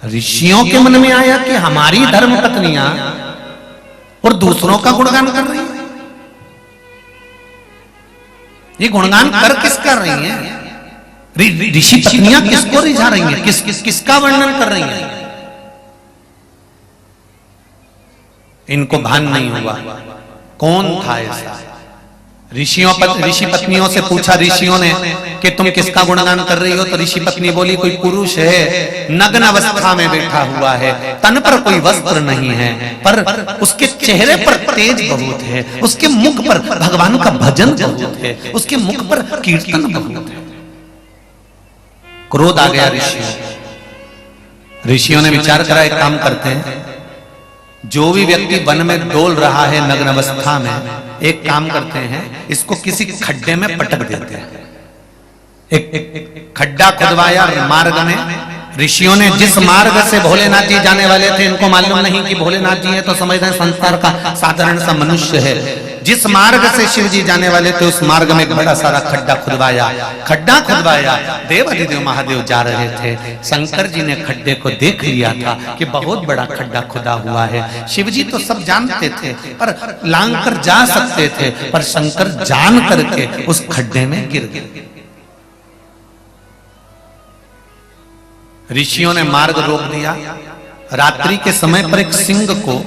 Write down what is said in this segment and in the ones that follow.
ऋषियों के मन में आया कि हमारी धर्म पत्नियां और दूसरों का गुणगान कर रही हैं। ये गुणगान कर किस कर रही हैं? ऋषि पत्नियां किसको रिझा रही हैं? किसका वर्णन कर रही हैं? इनको भान नहीं हुआ कौन था ऐसा। ऋषि पत्नियों से पूछा ऋषियों ने कि तुम किसका गुणगान कर रही हो? तो ऋषि पत्नी बोली कोई पुरुष है, नग्न अवस्था में बैठा हुआ है, तन पर कोई वस्त्र नहीं है, पर उसके चेहरे पर तेज बहुत है, उसके मुख पर भगवान का भजन बहुत है, उसके मुख पर कीर्तन बहुत है। क्रोध आ गया ऋषियों ने विचार करा एक काम करते हैं, जो भी व्यक्ति वन में डोल रहा है नग्न अवस्था में, एक काम करते हैं इसको किसी खड्डे में पटक देते हैं। एक खड्डा खुदवाया मार्ग में। ऋषियों ने जिस मार्ग से भोलेनाथ जी जाने वाले थे, इनको मालूम नहीं कि भोलेनाथ जी है तो समझते हैं संसार का साधारण सा मनुष्य है। जिस मार्ग से शिव जी जाने वाले थे उस मार्ग में एक बड़ा सारा खड्डा खुदवाया। देवाधिदेव महादेव जा रहे थे। शंकर जी ने खड्डे को देख लिया था कि बहुत बड़ा खड्डा खुदा हुआ है। शिव जी तो सब जानते थे पर लांग कर जा सकते थे, पर शंकर जान करके उस खड्डे में गिर गए। ऋषियों ने मार्ग रोक दिया। रात्रि के समय पर एक सिंह को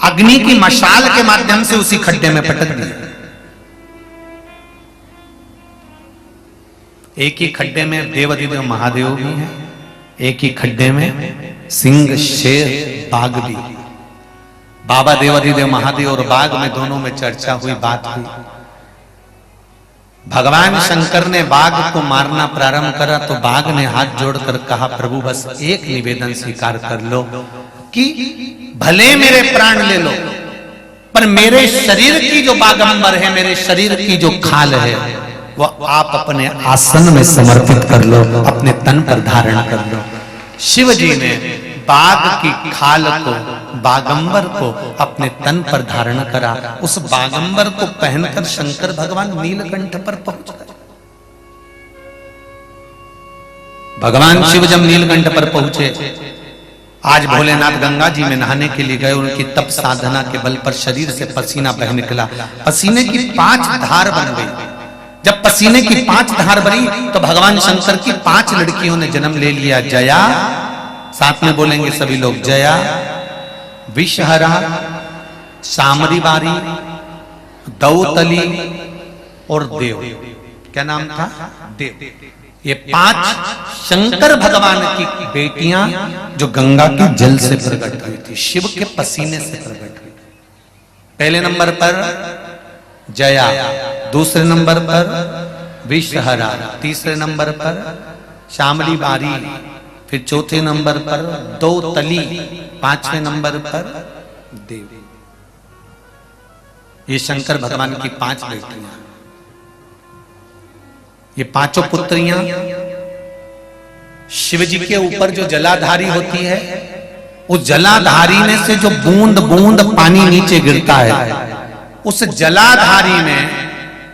अग्नि की मशाल के माध्यम से उसी खड्डे में पटक दिया। एक ही खड्डे में देवाधिदेव महादेव भी हैं, एक ही खड्डे में सिंह, शेर, बाघ भी। बाबा देवाधिदेव महादेव और बाघ में दोनों में चर्चा हुई, बात हुई। भगवान शंकर ने बाघ को मारना प्रारंभ करा तो बाघ ने हाथ जोड़कर कहा, प्रभु बस एक निवेदन स्वीकार कर लो कि भले मेरे प्राण ले लो, पर मेरे शरीर की जो बागंबर है, मेरे शरीर की जो खाल है, वो आप अपने आसन में समर्पित कर लो, अपने तन पर धारण कर लो। शिव जी ने बाघ की खाल को, बागंबर को अपने तन पर धारण करा। उस बागंबर को पहनकर शंकर भगवान नीलकंठ पर पहुंच गए। भगवान शिव जब नीलकंठ पर पहुंचे, आज भोलेनाथ गंगा जी में नहाने के लिए गए। उनकी तप साधना के बल पर शरीर से पसीना बह निकला। पसीने की 5 धार बन गई। जब पसीने की 5 धार बनी तो भगवान शंकर की 5 लड़कियों ने जन्म ले लिया। जया, साथ में बोलेंगे सभी लोग, जया, विषहरा, सामरी बारी, दौतली और देव। क्या नाम था? देव। ये 5 शंकर भगवान की बेटियां जो गंगा के जल से प्रकट हुई थी, शिव के पसीने से प्रकट हुई। पहले नंबर पर जया, दूसरे नंबर पर विषहरा, तीसरे नंबर पर श्यामली बारी, फिर चौथे नंबर पर दौतली, 5वें नंबर पर देव। ये शंकर भगवान की 5 बेटियां। ये 5 पुत्रियां शिव जी के ऊपर जो जलाधारी होती है, उस जलाधारी में से जो बूंद बूंद पानी नीचे गिरता है, उस जलाधारी में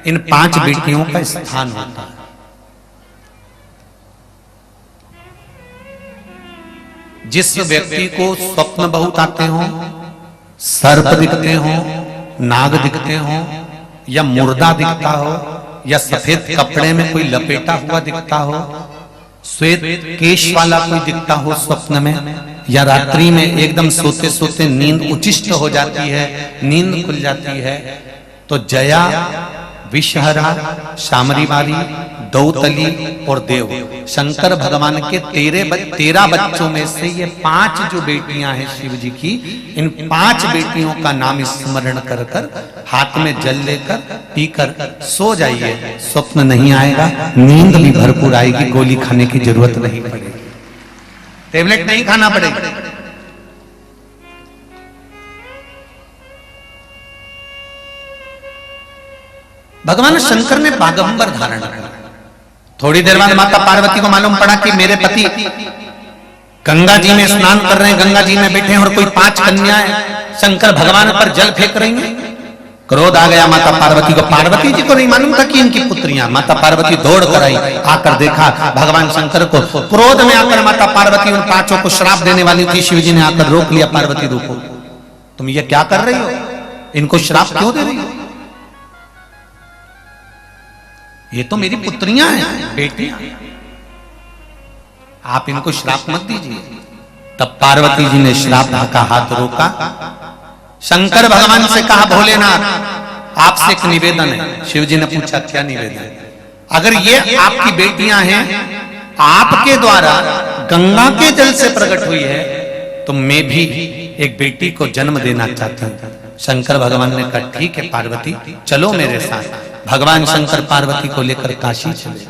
इन 5 बेटियों का स्थान होता है। जिस व्यक्ति को स्वप्न बहुत आते हो, सर्प दिखते हो, नाग दिखते हो, या मुर्दा दिखता हो, या सफेद कपड़े में कोई लपेटा हुआ दिखता हो, श्वेत केश वाला कोई दिखता हो स्वप्न में, या रात्रि में एकदम सोते सोते नींद उचिष्ट हो जाती है, नींद खुल जाती है, तो जया, विषहरा, शामरी बारी, दौतली और देव, शंकर भगवान के 13 बच्चों में से ये 5 जो बेटियां हैं शिव जी की, इन 5 बेटियों का नाम स्मरण कर कर हाथ में जल लेकर पीकर सो जाइए। स्वप्न नहीं आएगा, नींद भी भरपूर आएगी, गोली खाने की जरूरत नहीं पड़ेगी, टेबलेट नहीं खाना पड़ेगा। भगवान शंकर ने बागंबर धारण किया। थोड़ी देर बाद माता पार्वती को मालूम पड़ा कि मेरे पति गंगा जी में स्नान कर रहे हैं, गंगा जी में बैठे हैं और कोई 5 कन्याएं शंकर भगवान पर जल फेंक रही हैं। क्रोध आ गया माता पार्वती को। पार्वती जी को नहीं मालूम था कि इनकी पुत्रियां। माता पार्वती दौड़ कर आई, आकर देखा भगवान शंकर को। क्रोध में आकर माता पार्वती उन पांचों को श्राप देने वाली थी। शिव जी ने आकर रोक लिया, पार्वती रुको, तुम ये क्या कर रही हो? इनको श्राप क्यों दे रही हो? ये तो मेरी पुत्रियां हैं, बेटियां, आप इनको श्राप मत दीजिए। तब पार्वती जी ने श्राप का हाथ रोका। शंकर भगवान से कहा, भोलेनाथ आपसे एक निवेदन है। शिव जी ने पूछा, क्या निवेदन? अगर ये आपकी बेटियां हैं, आपके द्वारा गंगा के जल से प्रकट हुई है, तो मैं भी एक बेटी को जन्म देना चाहता हूं। शंकर भगवान ने कहा, ठीक है पार्वती, चलो मेरे साथ। भगवान शंकर पार्वती को लेकर काशी चले।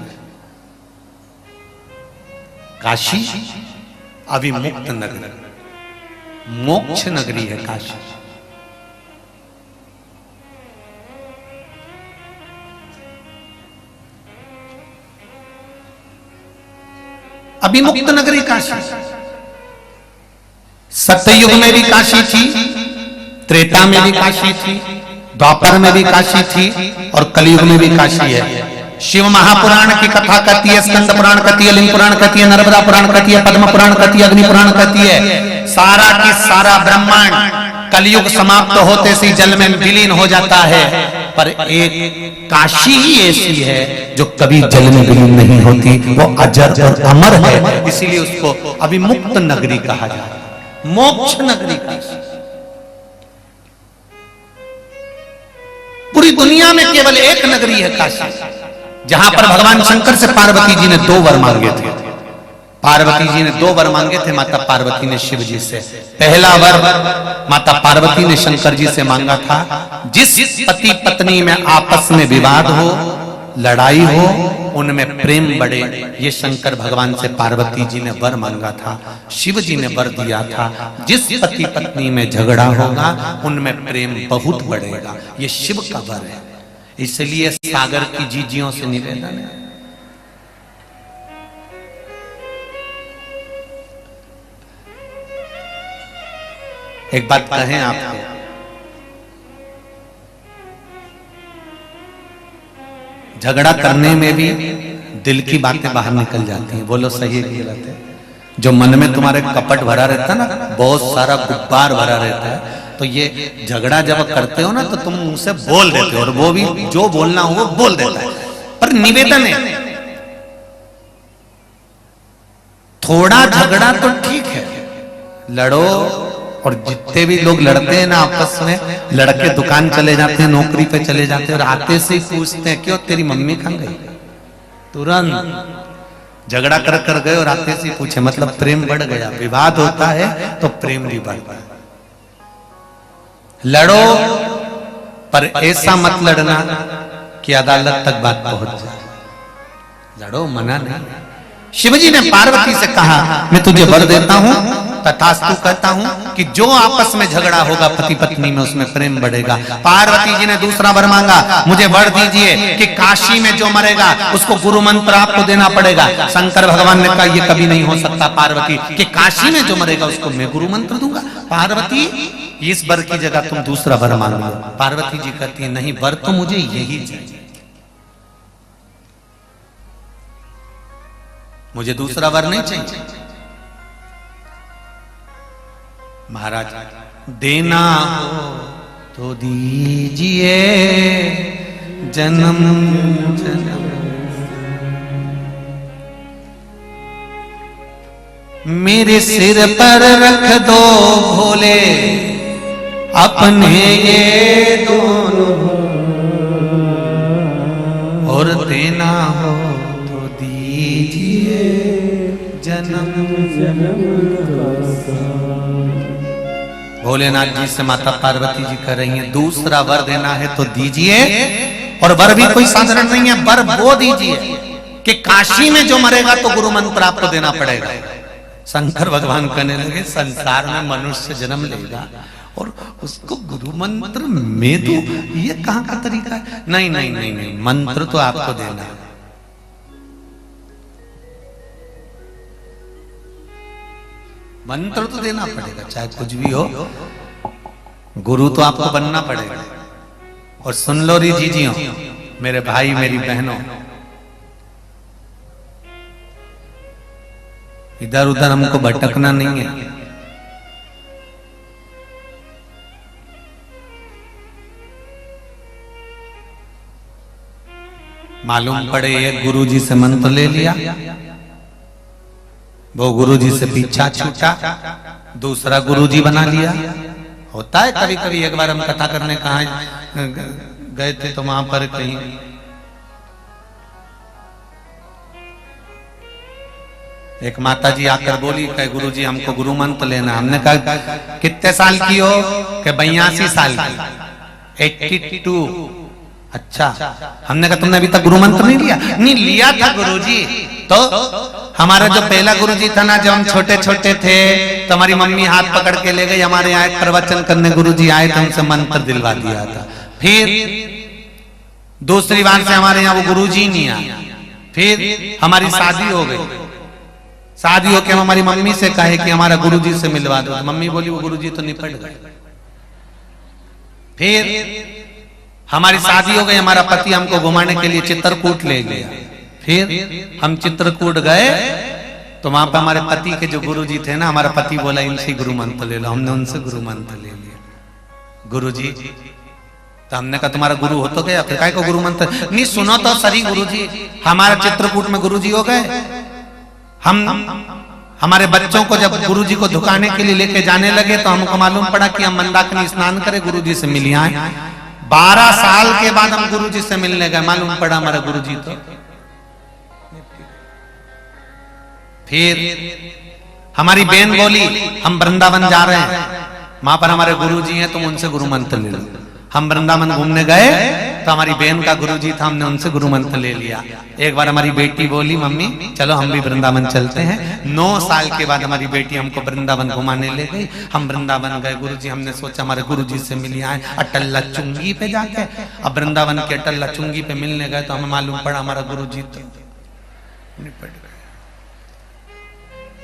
काशी अविमुक्त नगरी, मोक्ष नगरी है काशी। अभिमुक्त नगरी काशी। सत्ययुग में भी काशी थी, त्रेता में भी काशी थी, द्वापर में भी काशी थी, और कलयुग में भी काशी है। शिव महापुराण की कथा कहती है, स्कंद पुराण कहती है, लिंग पुराण कहती है, नर्मदा पुराण कहती है, पद्म पुराण कहती है, अग्नि पुराण कहती है। सारा की सारा ब्रह्मांड कलयुग समाप्त होते से जल में विलीन हो जाता है, पर एक काशी ही ऐसी है जो कभी जल में विलीन नहीं होती, वो अजर और अमर है। इसीलिए उसको अभिमुक्त नगरी कहा जाता है, मोक्ष नगरी काशी। पूरी दुनिया में केवल एक नगरी है काशी, जहां पर भगवान शंकर से पार्वती जी ने 2 वर मांगे थे। पार्वती जी ने 2 वर मांगे थे माता पार्वती ने शिव जी से। पहला वर माता पार्वती ने शंकर जी से मांगा था, जिस पति पत्नी में आपस में विवाद हो, लड़ाई हो, उनमें प्रेम बढ़े। ये शंकर भगवान से पार्वती जी ने वर मांगा था। शिव जी ने वर दिया था, जिस पति पत्नी में झगड़ा होगा उनमें प्रेम बहुत बढ़ेगा। ये शिव का वर है। इसलिए सागर की जीजियों से निवेदन है, एक बात कहें आपको, झगड़ा करने में भी दिल की बातें बाहर निकल जाती हैं। बोलो सही है कि गलत है? जो मन में तुम्हारे कपट भरा रहता है ना, बहुत सारा गुब्बार भरा रहता है, तो ये झगड़ा जब करते हो ना, तो तुम उसे बोल देते हो, और वो भी जो बोलना हो वो बोल देता है। पर निवेदन है, थोड़ा झगड़ा तो ठीक है, लड़ो। और जितने भी लोग लड़ते हैं ना आपस में, लड़के दुकान चले जाते हैं, नौकरी पे चले जाते हैं, और आते से ही पूछते हैं, क्यों तेरी मम्मी कहां गई? तुरंत झगड़ा कर कर गए और आते से ही पूछे, मतलब प्रेम बढ़ गया। विवाद होता है तो प्रेम भी बढ़ता है। लड़ो, पर ऐसा मत लड़ना कि अदालत तक बात पहुंच जाए। लड़ो, मना नहीं। शिवजी ने पार्वती से कहा, मैं तुझे वर देता हूं, तथास्तु कहता हूं कि जो आपस में झगड़ा होगा पति पत्नी में, उसमें प्रेम बढ़ेगा। पार्वती जी ने दूसरा वर मांगा, मुझे वर दीजिए कि काशी में जो मरेगा उसको गुरु मंत्र आपको देना पड़ेगा। शंकर भगवान ने कहा, यह कभी नहीं हो सकता पार्वती, कि काशी में जो मरेगा उसको मैं गुरु मंत्र दूंगा। पार्वती, इस वर की जगह तुम दूसरा वर मांग लो। पार्वती जी कहती है, नहीं, वर तो मुझे यही चाहिए, मुझे दूसरा वर नहीं चाहिए। महाराज, देना हो तो दीजिए जन्म जन्म, मेरे सिर पर रख दो भोले अपने ये दोनों, और देना हो तो दीजिए जन्म जन्म का। भोलेनाथ जी से माता पार्वती जी कह रही हैं, दूसरा वर देना है तो दीजिए, और वर भी कोई साधारण नहीं है, वर वो दीजिए कि काशी में जो मरेगा तो गुरु मंत्र आपको देना पड़ेगा। शंकर भगवान कहने लगे, संसार में मनुष्य जन्म लेगा और उसको गुरु मंत्र में दो, ये कहां का तरीका है? नहीं नहीं नहीं नहीं, मंत्र तो आपको देना है। मंत्र तो देना पड़ेगा, चाहे कुछ भी हो, गुरु तो आपको बनना पड़ेगा। और सुन लो री जीजियों, मेरे भाई मेरी बहनों, इधर उधर हमको भटकना नहीं है। मालूम पड़े एक गुरुजी से मंत्र ले लिया, वो गुरुजी से पीछा छूटा, दूसरा गुरुजी बना लिया। होता है कभी कभी। एक बार हम कथा करने कहा गए थे तो वहां पर कहीं एक माता जी आकर बोली कि गुरुजी हमको गुरु मंत्र लेना। हमने कहा कितने साल की हो? कि 82 साल की। 82। अच्छा। हमने कहा तुमने अभी तक गुरु मंत्र नहीं लिया? नहीं लिया था गुरुजी। तो हमारा जो पहला गुरुजी था ना, जब हम छोटे छोटे थे तो हमारी मम्मी हाथ पकड़ के ले गई, हमारे यहाँ प्रवचन करने गुरुजी आए थे, हमसे मंत्र दिलवा दिया था। फिर दूसरी बार से हमारे यहाँ वो गुरुजी नहीं आया। फिर हमारी शादी हो गई। शादी होके हम हमारी मम्मी से कहे कि हमारा गुरुजी से मिलवा दो। मम्मी बोली वो गुरुजी तो निपट गए। फिर हमारी शादी हो गई, हमारा पति हमको घुमाने के लिए चित्रकूट ले गया। फिर हम चित्रकूट गए तो वहां पर हमारे पति के जो गुरुजी थे ना, हमारा पति बोला इनसे गुरु मंत्र ले लो। हमने उनसे गुरु मंत्र ले लिया। गुरुजी तो हमने कहा तुम्हारा गुरु हो तो गया, फिर काय को गुरु मंत्र? नहीं सुनो तो सही गुरुजी, हमारा चित्रकूट में गुरुजी हो गए। हम हमारे बच्चों को जब गुरुजी को धुकाने के लिए लेके जाने लगे तो हमको मालूम पड़ा कि हम मंदाकिनी स्नान करें, गुरुजी से मिल आए। 12 साल के बाद हम गुरुजी से मिलने गए, मालूम पड़ा हमारा गुरुजी तो। फिर हमारी बहन बोली हम वृंदावन जा रहे हैं, वहां पर हमारे गुरुजी हैं, तुम उनसे गुरु मंत्र ले लो। हम वृंदावन घूमने गए तो हमारी बहन का गुरुजी था, हमने उनसे गुरु मंत्र ले लिया। एक बार हमारी बेटी बोली मम्मी चलो हम भी वृंदावन चलते हैं। 9 साल के बाद हमारी बेटी हमको वृंदावन घुमाने ले गई। हम वृंदावन गए, गुरुजी हमने सोचा हमारे गुरुजी से मिल आए अटल्ला चुंगी पे जाके। अब वृंदावन के अटल्ला चुंगी पे मिलने गए तो हमें मालूम पड़ा हमारा गुरुजी तो निपट गए।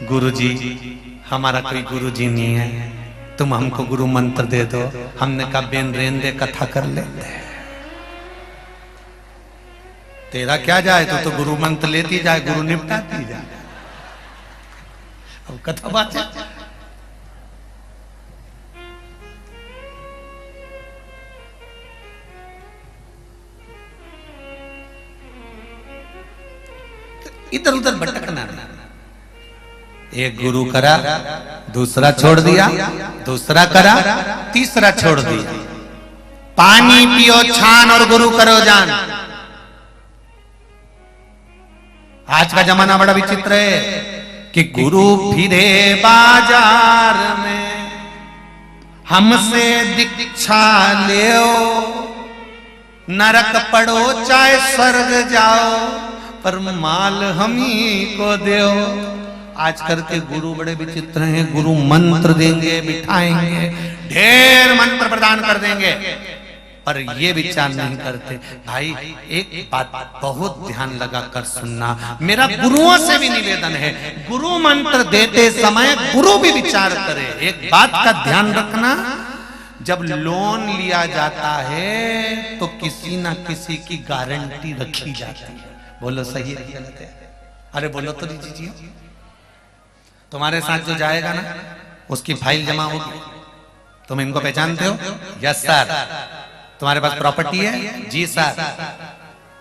गुरुजी हमारा कोई गुरुजी नहीं है, तुम हमको गुरु मंत्र दे दो। हमने कहा बेन रेन दे कथा कर लेते हैं, तेरा क्या जाए, तो गुरु मंत्र लेती जाए, गुरु निपटाती जाए। अब कथा बात है। इधर उधर भटकना नहीं। एक गुरु करा, दूसरा छोड़ दिया, दूसरा करा, तीसरा छोड़ दिया। पानी पियो छान और गुरु करो जान। आज का जमाना बड़ा विचित्र है कि गुरु फिरे बाजार में, हमसे दीक्षा लेओ, नरक पड़ो चाहे स्वर्ग जाओ, पर माल हम ही को देओ। आजकल के गुरु बड़े विचित्र हैं। गुरु मंत्र देंगे, बिठाएंगे, ढेर मंत्र प्रदान कर देंगे, पर ये विचार नहीं करते। भाई एक बात बहुत ध्यान लगा कर सुनना, मेरा गुरुओं से भी निवेदन है, गुरु मंत्र देते समय गुरु भी विचार करे। एक बात का ध्यान रखना, जब लोन लिया जाता है तो किसी ना किसी की गारंटी रखी जाती है। बोलो सही है गलत है? अरे बोलो तो दीजिए। तुम्हारे साथ जो जाएगा ना उसकी फाइल जमा होगी, तुम इनको पहचानते हो? Yes sir. तुम्हारे पास प्रॉपर्टी है? जी सर।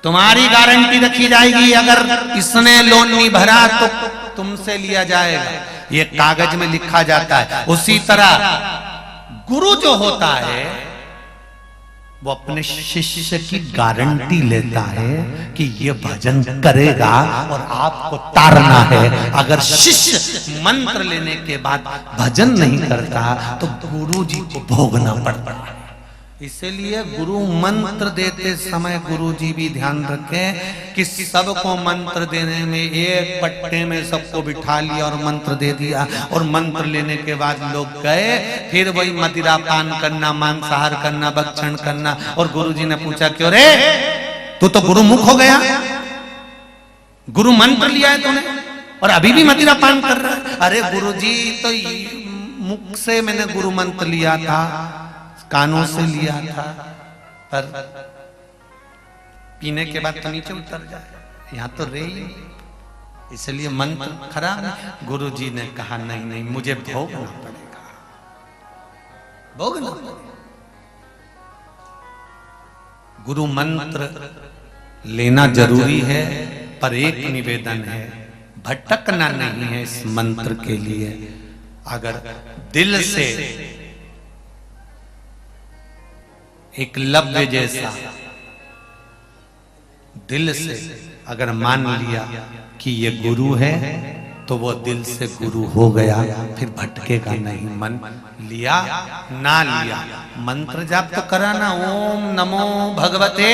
तुम्हारी गारंटी रखी जाएगी, अगर इसने लोन नहीं भरा तो तुमसे लिया जाएगा, ये कागज में लिखा जाता है। उसी तरह गुरु जो होता है वो अपने शिष्य की गारंटी लेता है कि ये भजन करेगा और आपको तारना है। अगर शिष्य मंत्र लेने के बाद भजन नहीं करता तो गुरु जी को भोगना पड़ता है। इसलिए गुरु मंत्र देते समय गुरु जी भी ध्यान रखें कि सबको मंत्र देने में एक पट्टे में सबको बिठा लिया और मंत्र दे दिया, और मंत्र लेने के बाद लोग गए, फिर वही मदिरा पान करना, मांसाहार करना, भक्षण करना। और गुरु जी ने पूछा क्यों रे, तू तो गुरु मुख हो गया, गुरु मंत्र लिया है तूने और अभी भी मदिरा पान कर रहा है? अरे गुरु जी तो मुख से मैंने गुरु मंत्र लिया था, कानों से लिया था, पर पीने के बाद तो नीचे उतर जाए, यहाँ तो रे ही, इसलिए मंत्र खराब है। गुरु जी ने कहा नहीं नहीं, मुझे भोगना पड़ेगा, भोगना पड़ेगा। गुरु मंत्र लेना जरूरी है, पर एक निवेदन है, भटकना नहीं है इस मंत्र के लिए। अगर दिल से एकलव्य जैसा दिल से अगर मान लिया कि ये गुरु है, तो वो दिल से गुरु हो गया, फिर भटकेगा नहीं। मन लिया ना लिया, मंत्र जाप तो करा ना, ओम नमो भगवते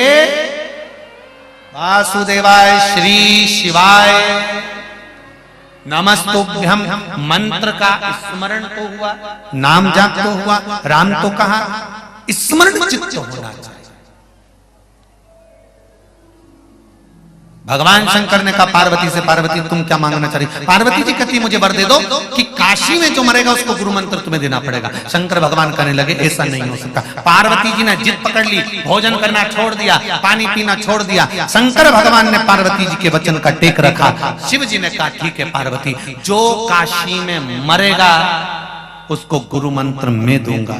वासुदेवाय श्री शिवाय नमस्तुभ्यम, मंत्र का स्मरण तो हुआ, नाम जाप तो हुआ, राम तो कहा, स्मरण चित्त होना चाहिए। भगवान शंकर ने कहा पार्वती से, पार्वती तुम क्या मांगना चाह रही? पार्वती जी कहती मुझे वर दे दो कि काशी में जो मरेगा उसको गुरु मंत्र तुम्हें देना पड़ेगा। शंकर भगवान कहने लगे ऐसा नहीं हो सकता। पार्वती जी ने जिद पकड़ ली, भोजन करना छोड़ दिया, पानी पीना छोड़ दिया। शंकर भगवान ने पार्वती जी के वचन का टेक रखा। शिव जी ने कहा ठीक है पार्वती, जो काशी में मरेगा उसको गुरु मंत्र में दूंगा।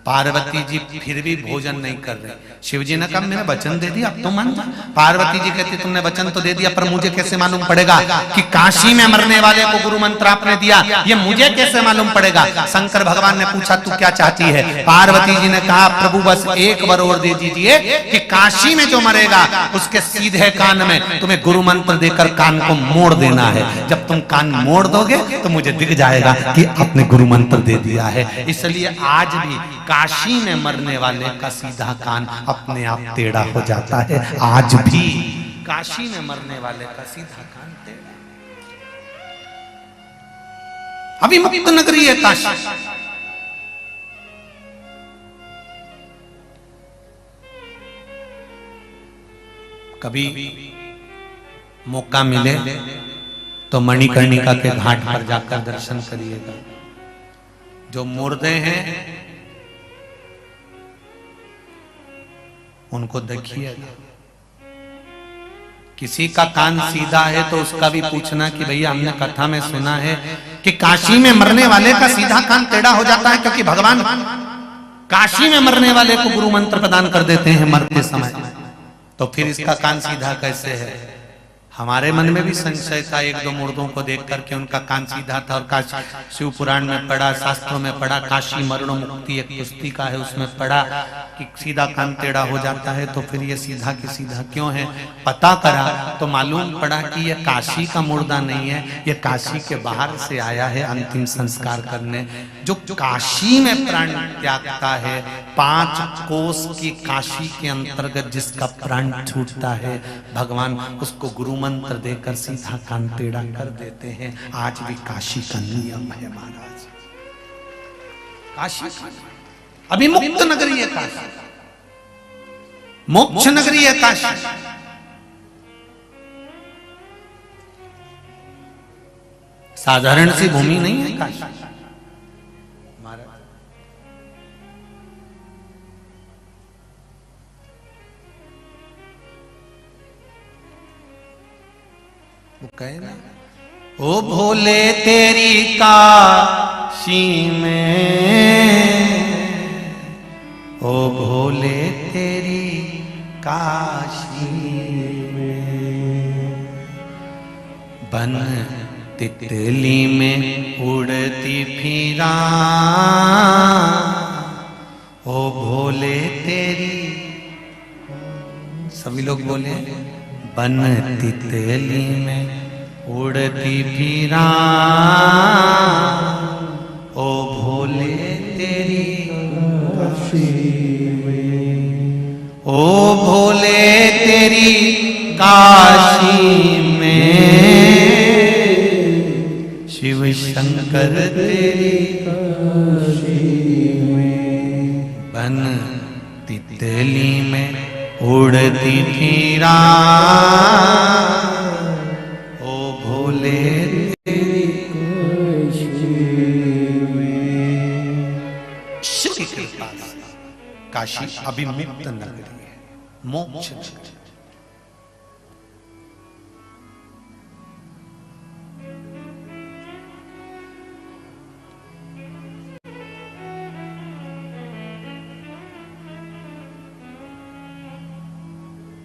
पार्वती जी फिर भी भोजन नहीं कर रहे। शिव जी ने कहा मैंने वचन दे दिया, अब तो मान जा। पार्वती जी कहती तुमने वचन तो दे दिया, पर मुझे कैसे मालूम पड़ेगा कि काशी में मरने वाले को गुरु मंत्र आपने दिया? ये मुझे कैसे मालूम पड़ेगा? शंकर भगवान ने पूछा तू क्या चाहती है? पार्वती जी ने कहा प्रभु बस एक वर और दे दीजिए कि काशी में जो मरेगा उसके सीधे कान में तुम्हें गुरु मंत्र देकर कान को मोड़ देना है। जब तुम कान मोड़ दोगे तो मुझे दिख जाएगा कि आपने गुरु मंत्र दे दिया है। इसलिए आज भी काशी में मरने वाले का सीधा कान अपने आप टेढ़ा हो जाता है। आज भी काशी में मरने वाले का सीधा कान टेढ़ा। अभी मुक्त नगरी है काशी। कभी मौका मिले तो मणिकर्णिका के घाट पर जाकर दर्शन करिएगा। जो मुर्दे हैं उनको देखिएगा। किसी का कान सीधा है तो उसका भी पूछना कि भैया हमने कथा में सुना है कि काशी में मरने वाले का सीधा कान टेढ़ा हो जाता है, क्योंकि भगवान काशी में मरने वाले को गुरु मंत्र प्रदान कर देते हैं मरते समय। तो फिर इसका कान सीधा कैसे है? हमारे मन में भी संशय था एक दो मुर्दों को देख करके, उनका कान सीधा था। और काशी शिव पुराण में पढ़ा, शास्त्रों में पढ़ा, काशी मरणो मुक्ति एक पुस्तिका है उसमें पढ़ा कि सीधा कान टेढ़ा हो जाता है। तो फिर ये सीधा की सीधा क्यों है? पता करा तो मालूम पड़ा कि ये काशी का मुर्दा नहीं है, ये काशी के बाहर से आया है अंतिम संस्कार करने। जो काशी में प्राण त्यागता है, 5 कोस की काशी के अंतर्गत जिसका प्राण छूटता है, भगवान उसको गुरु मंत्र देकर सीधा कान टेढ़ा कर देते हैं। आज भी काशी का नियम है महाराज। काशी अभी मुक्त नगरी है काशी, मोक्ष नगरी है काशी। साधारण सी भूमि नहीं है काशी। वो कहे ना, ओ भोले तेरी काशी में, ओ भोले तेरी काशी में, बन तितली में उड़ती फिरा, ओ भोले तेरी, सभी लोग बोले, बन तितली में उड़ती फिरा, ओ भोले तेरी काशी में, ओ भोले तेरी काशी में, शिव शंकर तेरी काशी में, बन तितली में उड़ती फिरा, ओ भोले तेरी काशी में। शिव की कृपा काशी अभिमुक्त नगरी है, मोक्ष नगरी।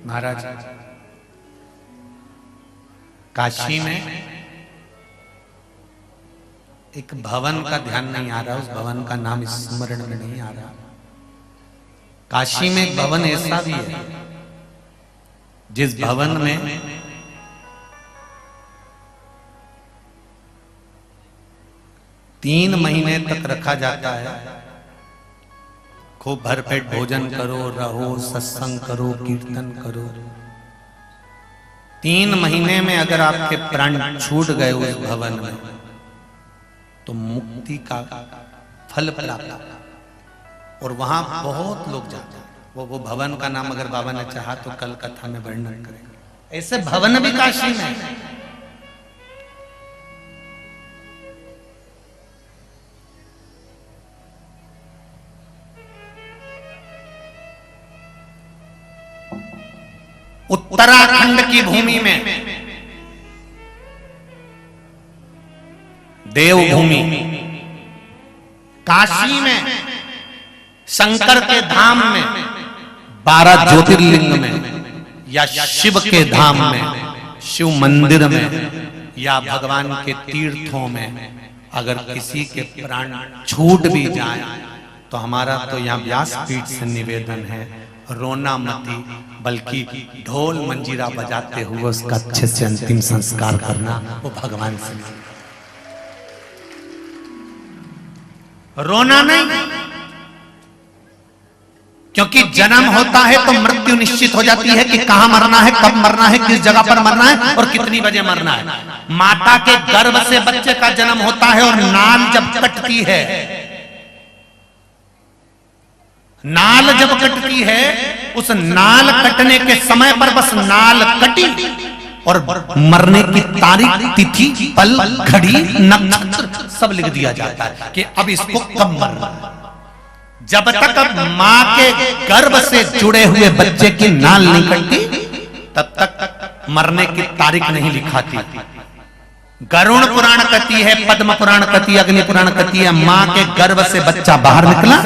महाराज काशी में एक भवन का ध्यान नहीं आ रहा, उस भवन का नाम स्मरण में नहीं आ रहा। काशी में एक भवन ऐसा भी है जिस भवन में तीन महीने तक रखा जाता है। खूब भरपेट भोजन करो, रहो, सत्संग करो, कीर्तन करो। 3 महीने में अगर आपके प्राण छूट गए उस भवन में तो मुक्ति का फल प्राप्त। और वहां बहुत लोग जाते हैं। वो भवन का नाम अगर बाबा ने चाहा तो कल कथा में वर्णन करेंगे। ऐसे भवन भी काशी में है। उत्तराखंड की भूमि में, देवभूमि, काशी में, शंकर के धाम में, 12 ज्योतिर्लिंग में, या शिव के धाम में, शिव मंदिर में, या भगवान के तीर्थों में अगर किसी के प्राण छूट भी जाए तो हमारा तो यहाँ व्यासपीठ से निवेदन है, रोना मती, बल्कि ढोल मंजीरा बजाते हुए उसका अच्छे से अंतिम संस्कार करना। वो भगवान से रोना नहीं, क्योंकि जन्म होता है तो मृत्यु निश्चित हो जाती है कि कहां मरना है, कब मरना है, किस जगह पर मरना है और कितनी बजे मरना है। माता के गर्भ से बच्चे का जन्म होता है और नाल जब कटती है, नाल जब कटती है, उस नाल कटने के समय पर बस नाल कटी और मरने की तारीख, तिथि, पल, घड़ी, नक्षत्र सब लिख दिया जाता है कि अब इसको कब मरना। जब तक अब मां के गर्भ से जुड़े हुए बच्चे की नाल नहीं कटती तब तक मरने की तारीख नहीं लिखाती। गरुण पुराण कहती है, पद्म पुराण कहती है, अग्नि पुराण कहती है, मां के गर्भ से बच्चा बाहर निकला,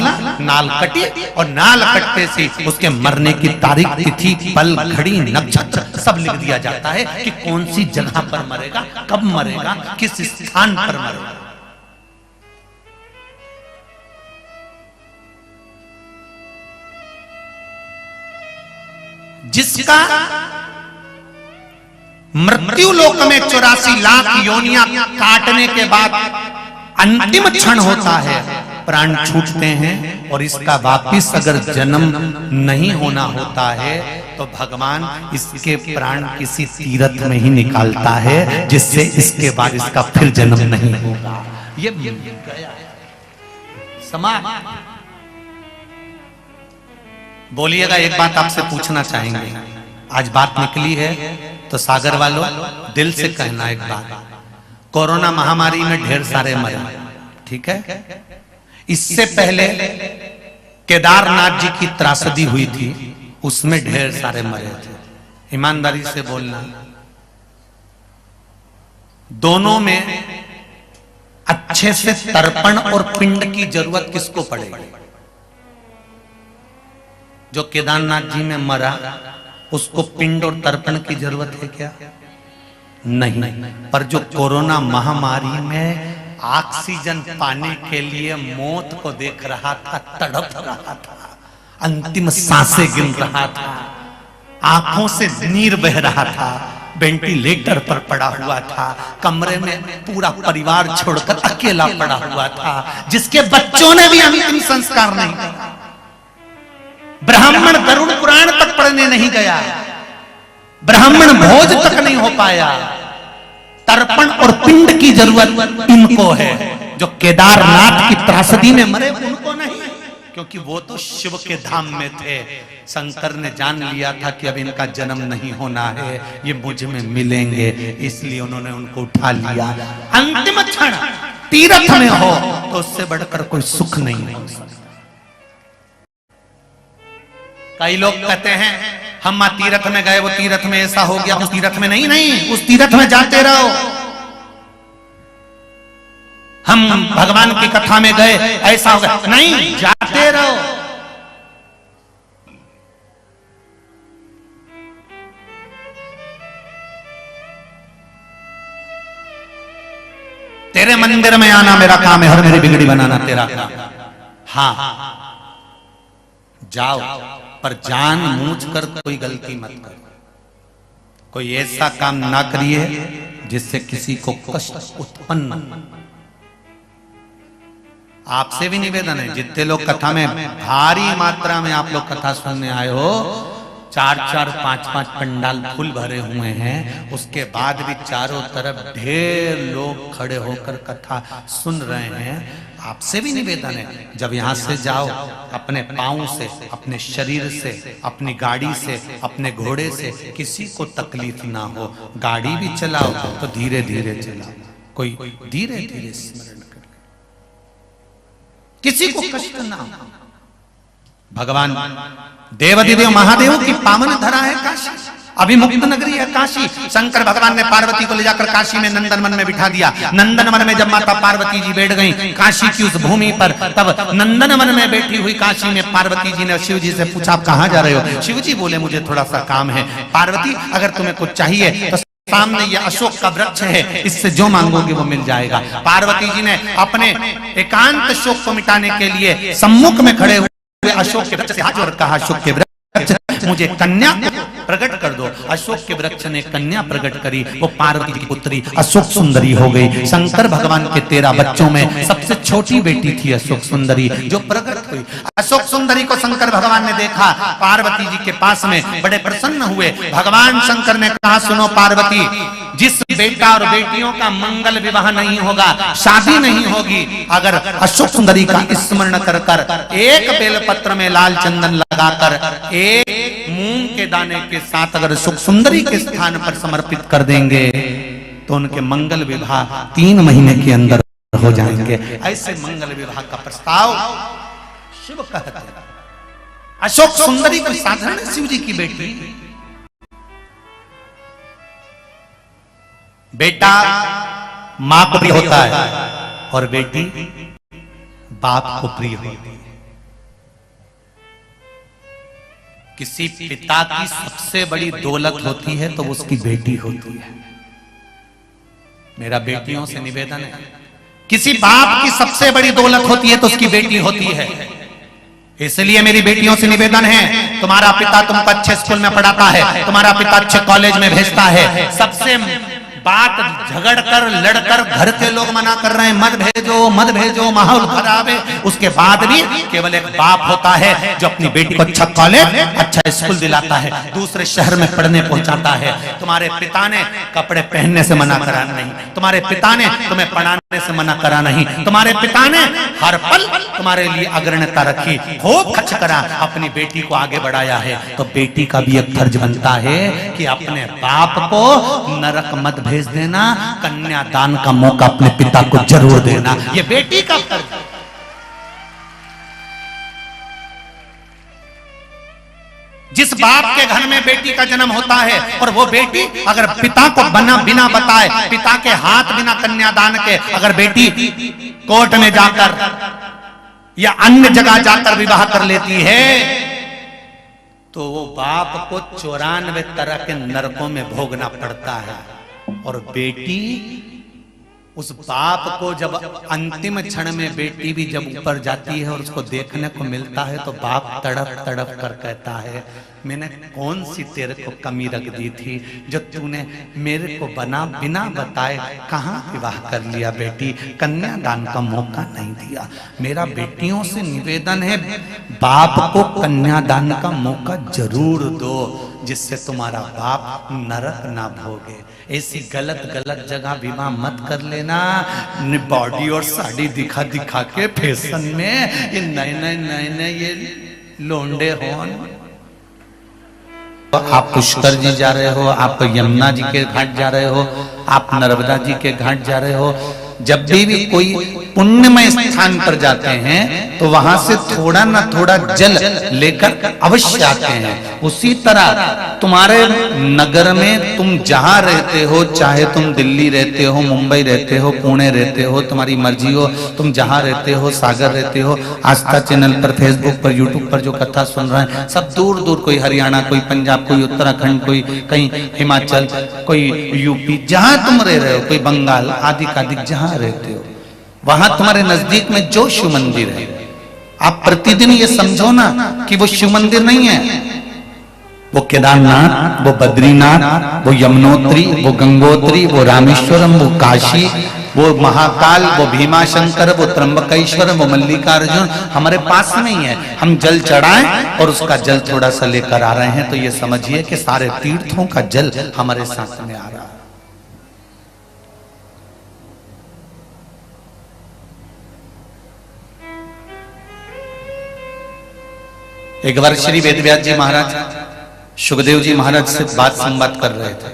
नाल कटी और नाल कटते से उसके मरने की तारीख, तिथि, पल, घड़ी, नक्षत्र सब लिख दिया जाता है कि कौन सी जगह पर मरेगा, कब मरेगा, किस स्थान पर मरेगा। जिसका मृत्यु लोक में 84 लाख योनियां काटने के बाद अंतिम क्षण होता है, प्राण छूटते हैं और इसका वापिस अगर जन्म नहीं होना होता है तो भगवान इसके प्राण किसी तीर्थ में ही निकालता है, जिससे इसके बाद इसका फिर जन्म नहीं होगा। ये गया समाज। बोलिएगा, एक बात आपसे पूछना चाहेंगे, आज बात निकली है तो सागर वालों दिल से कहना एक बात, कोरोना महामारी में ढेर सारे मरे, ठीक है। इससे पहले केदारनाथ जी की त्रासदी हुई थी, उसमें ढेर सारे मरे थे। ईमानदारी से बोलना, दोनों में अच्छे से तर्पण और पिंड की जरूरत किसको पड़ेगी? जो केदारनाथ जी में मरा उसको पिंड और तर्पण की जरूरत है क्या? नहीं। पर जो कोरोना महामारी में ऑक्सीजन पाने के लिए मौत को देख रहा था, तड़प रहा था, अंतिम सांसें गिन रहा था, आंखों से नीर बह रहा था, वेंटिलेटर पर पड़ा हुआ था, कमरे में पूरा परिवार छोड़कर अकेला पड़ा हुआ था, जिसके बच्चों ने भी अंतिम संस्कार नहीं किया, ब्राह्मण गरुड़ पुराण तक पढ़ने नहीं गया, ब्राह्मण भोज तक नहीं हो पाया। तर्पण और पिंड की जरूरत इनको है। जो केदारनाथ की त्रासदी में मरे उनको नहीं, क्योंकि वो तो शिव के धाम में थे। शंकर ने जान लिया था कि अब इनका जन्म नहीं होना है, ये मुझ में मिलेंगे, इसलिए उन्होंने उनको उठा लिया। अंतिम क्षण तीर्थ में हो तो उससे बढ़कर कोई सुख नहीं हो सकता। कई लोग कहते हैं हम तीर्थ में गए, वो तीर्थ में ऐसा हो गया, उस तीर्थ में नहीं, नहीं उस तीर्थ में जाते रहो। हम भगवान की कथा में गए, ऐसा हो गया, नहीं, जाते रहो। तेरे मंदिर में आना मेरा काम है, हर मेरी बिगड़ी बनाना तेरा काम। हाँ जाओ, पर जान मूझ कर कोई गलती मत करो, कोई ऐसा काम ना करिए जिससे किसी को कष्ट उत्पन्न। आपसे भी निवेदन है, जितने लोग कथा में भारी मात्रा में आप लोग कथा सुनने आए हो, 4-4, 5-5 पंडाल फुल भरे हुए हैं, उसके बाद भी चारों तरफ ढेर लोग खड़े होकर कथा सुन रहे हैं। आपसे भी निवेदन है, जब यहां से जाओ, अपने पांव से, अपने शरीर से, अपनी गाड़ी से, अपने घोड़े से किसी को तकलीफ ना हो। गाड़ी भी चलाओ तो धीरे धीरे चलाओ, कोई धीरे धीरे स्मरण करे, किसी को कष्ट ना हो। भगवान देवाधिदेव महादेव की पावन धरा है काशी, अभिमुक्त नगरी है काशी। शंकर भगवान ने पार्वती को ले जाकर काशी में नंदनवन में बिठा दिया। नंदनवन में जब माता पार्वती जी बैठ गईं काशी की उस भूमि पर, तब नंदनवन में बैठी हुई काशी में पार्वती जी ने शिव जी से पूछा, आप कहां जा रहे हो? शिव जी बोले, मुझे थोड़ा सा काम है। पार्वती, अगर तुम्हें कुछ चाहिए तो सामने ये अशोक का वृक्ष है, इससे जो मांगोगे वो मिल जाएगा। पार्वती जी ने अपने एकांत शोक को मिटाने के लिए सम्मुख में खड़े हुए अशोक के वृक्ष से हाथ जोड़ कहा, अशोक के वृक्ष मुझे कन्या प्रकट कर दो। अशोक के वृक्ष ने कन्या प्रकट करी, वो पार्वती की पुत्री अशोक सुंदरी हो गई। शंकर भगवान के 13 बच्चों में सबसे छोटी बेटी थी अशोक सुंदरी, जो प्रकट हुई। अशोक सुंदरी को शंकर भगवान ने देखा, पार्वती जी के पास में बड़े प्रसन्न हुए। भगवान शंकर ने कहा, सुनो पार्वती, जिस बेटा और बेटियों का मंगल विवाह नहीं होगा, शादी नहीं होगी, अगर अशोक सुंदरी का स्मरण कर कर एक बेलपत्र में लाल चंदन लगाकर एक मूंग के दाने के साथ अगर अशोक सुंदरी के स्थान पर समर्पित कर देंगे तो उनके मंगल विवाह 3 महीने के अंदर हो जाएंगे। ऐसे मंगल विवाह का प्रस्ताव शिव कहते हैं। अशोक सुंदरी कोई साधारण शिव जी की बेटी, बेटा मां को प्रिय होता है और बेटी बाप को प्रिय होती है। किसी पिता की सबसे बड़ी दौलत होती है तो उसकी बेटी होती है। मेरा बेटियों से निवेदन है, किसी बाप की सबसे बड़ी दौलत होती है तो उसकी बेटी होती है। इसलिए मेरी बेटियों से निवेदन है, तुम्हारा पिता तुमको अच्छे स्कूल में पढ़ाता है, तुम्हारा पिता अच्छे कॉलेज में भेजता है, सबसे बात झगड़ कर लड़कर घर के लोग मना कर रहे हैं, मत भेजो मत भेजो, माहौल खराब है, उसके बाद भी केवल एक बाप होता है जो अपनी बेटी को अच्छा कॉलेज, अच्छा स्कूल दिलाता है, दूसरे शहर में पढ़ने पहुंचाता है। तुम्हारे पिता ने कपड़े पहनने से मना करा नहीं, तुम्हारे पिता ने तुम्हें पढ़ाने से मना करा नहीं, तुम्हारे पिता ने हर पल तुम्हारे लिए अग्रणता रखी, खूब खर्च करा, अपनी बेटी को आगे बढ़ाया है। तो बेटी का भी एक फर्ज बनता है कि अपने बाप को नरक मत भेज देना, कन्यादान का मौका अपने पिता को जरूर देना, ये बेटी का फर्ज है। जिस बाप के घर में बेटी का जन्म होता है और वो बेटी अगर पिता को बिना बताए, पिता के हाथ बिना कन्यादान के अगर बेटी कोर्ट में जाकर या अन्य जगह जाकर विवाह कर लेती है तो वो बाप को 94 तरह के नरकों में भोगना पड़ता है। और बेटी उस बाप को जब अंतिम क्षण में बेटी भी जब ऊपर जाती है और उसको देखने को मिलता है तो बाप तड़प तड़प कर कहता है, मैंने कौन सी तेरे को कमी रख दी थी जो तूने मेरे को बिना बताए कहां विवाह कर लिया बेटी, कन्यादान का मौका नहीं दिया। मेरा बेटियों से निवेदन है, बाप को कन्यादान का मौका जरूर दो जिससे तुम्हारा बाप नरक ना भोगे। ऐसी गलत जगह विवाह मत कर लेना। बॉडी और साड़ी दिखा दिखा के फैशन में ये नए ये लोंडे हो। आप पुष्कर जी जा रहे हो, आप यमुना जी के घाट जा रहे हो, आप नर्मदा जी के घाट जा रहे हो, जब भी कोई पुण्यमय स्थान पर जाते हैं तो वहां से थोड़ा ना थोड़ा जल लेकर अवश्य आते हैं। उसी तरह तुम्हारे नगर में तुम जहां रहते हो, चाहे तुम दिल्ली रहते हो, मुंबई रहते हो, पुणे रहते हो, तुम्हारी मर्जी हो, तुम जहां रहते हो, सागर रहते हो, आस्था चैनल पर, फेसबुक पर, यूट्यूब पर जो कथा सुन रहे हैं सब दूर दूर, कोई हरियाणा, कोई पंजाब, कोई उत्तराखंड, कोई कहीं हिमाचल, कोई यूपी, जहां तुम रह रहे हो, कोई बंगाल आदि कादिक जहां रहते हो, वहां तुम्हारे नजदीक में जो शिव मंदिर है, आप प्रतिदिन ये समझो ना कि वो शिव मंदिर नहीं है, वो केदारनाथ, वो बद्रीनाथ, वो यमुनोत्री, वो गंगोत्री, वो रामेश्वरम, वो काशी, वो महाकाल, वो भीमाशंकर, वो त्र्यंबकेश्वर, वो मल्लिकार्जुन हमारे पास में ही है। हम जल चढ़ाएं और उसका जल थोड़ा सा लेकर आ रहे हैं, तो ये समझिए कि सारे तीर्थों का जल हमारे साथ में आ रहा है। एक बार श्री वेदव्यास जी महाराज सुखदेव जी महाराज से बात संवाद कर रहे थे।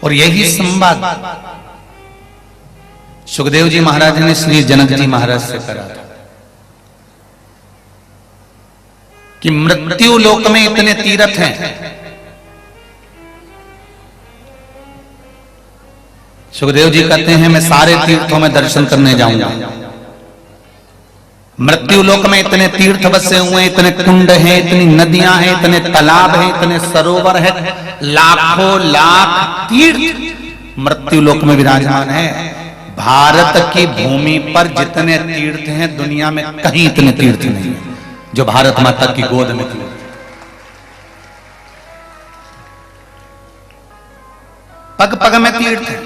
और यही संवाद सुखदेव जी महाराज ने श्री जनक जी महाराज से करा था कि मृत्यु लोक में इतने तीर्थ हैं, सुखदेव जी कहते हैं मैं सारे तीर्थों में दर्शन करने जाऊंगा। मृत्यु लोक में इतने तीर्थ बसे हुए, इतने कुंड हैं, इतनी नदियां हैं, इतने तालाब हैं, इतने सरोवर हैं, लाखों लाख तीर्थ मृत्यु लोक में विराजमान है। भारत की भूमि पर जितने तीर्थ हैं दुनिया में कहीं इतने तीर्थ नहीं है जो भारत माता की गोद में तीर्थ। पग पग में तीर्थ है।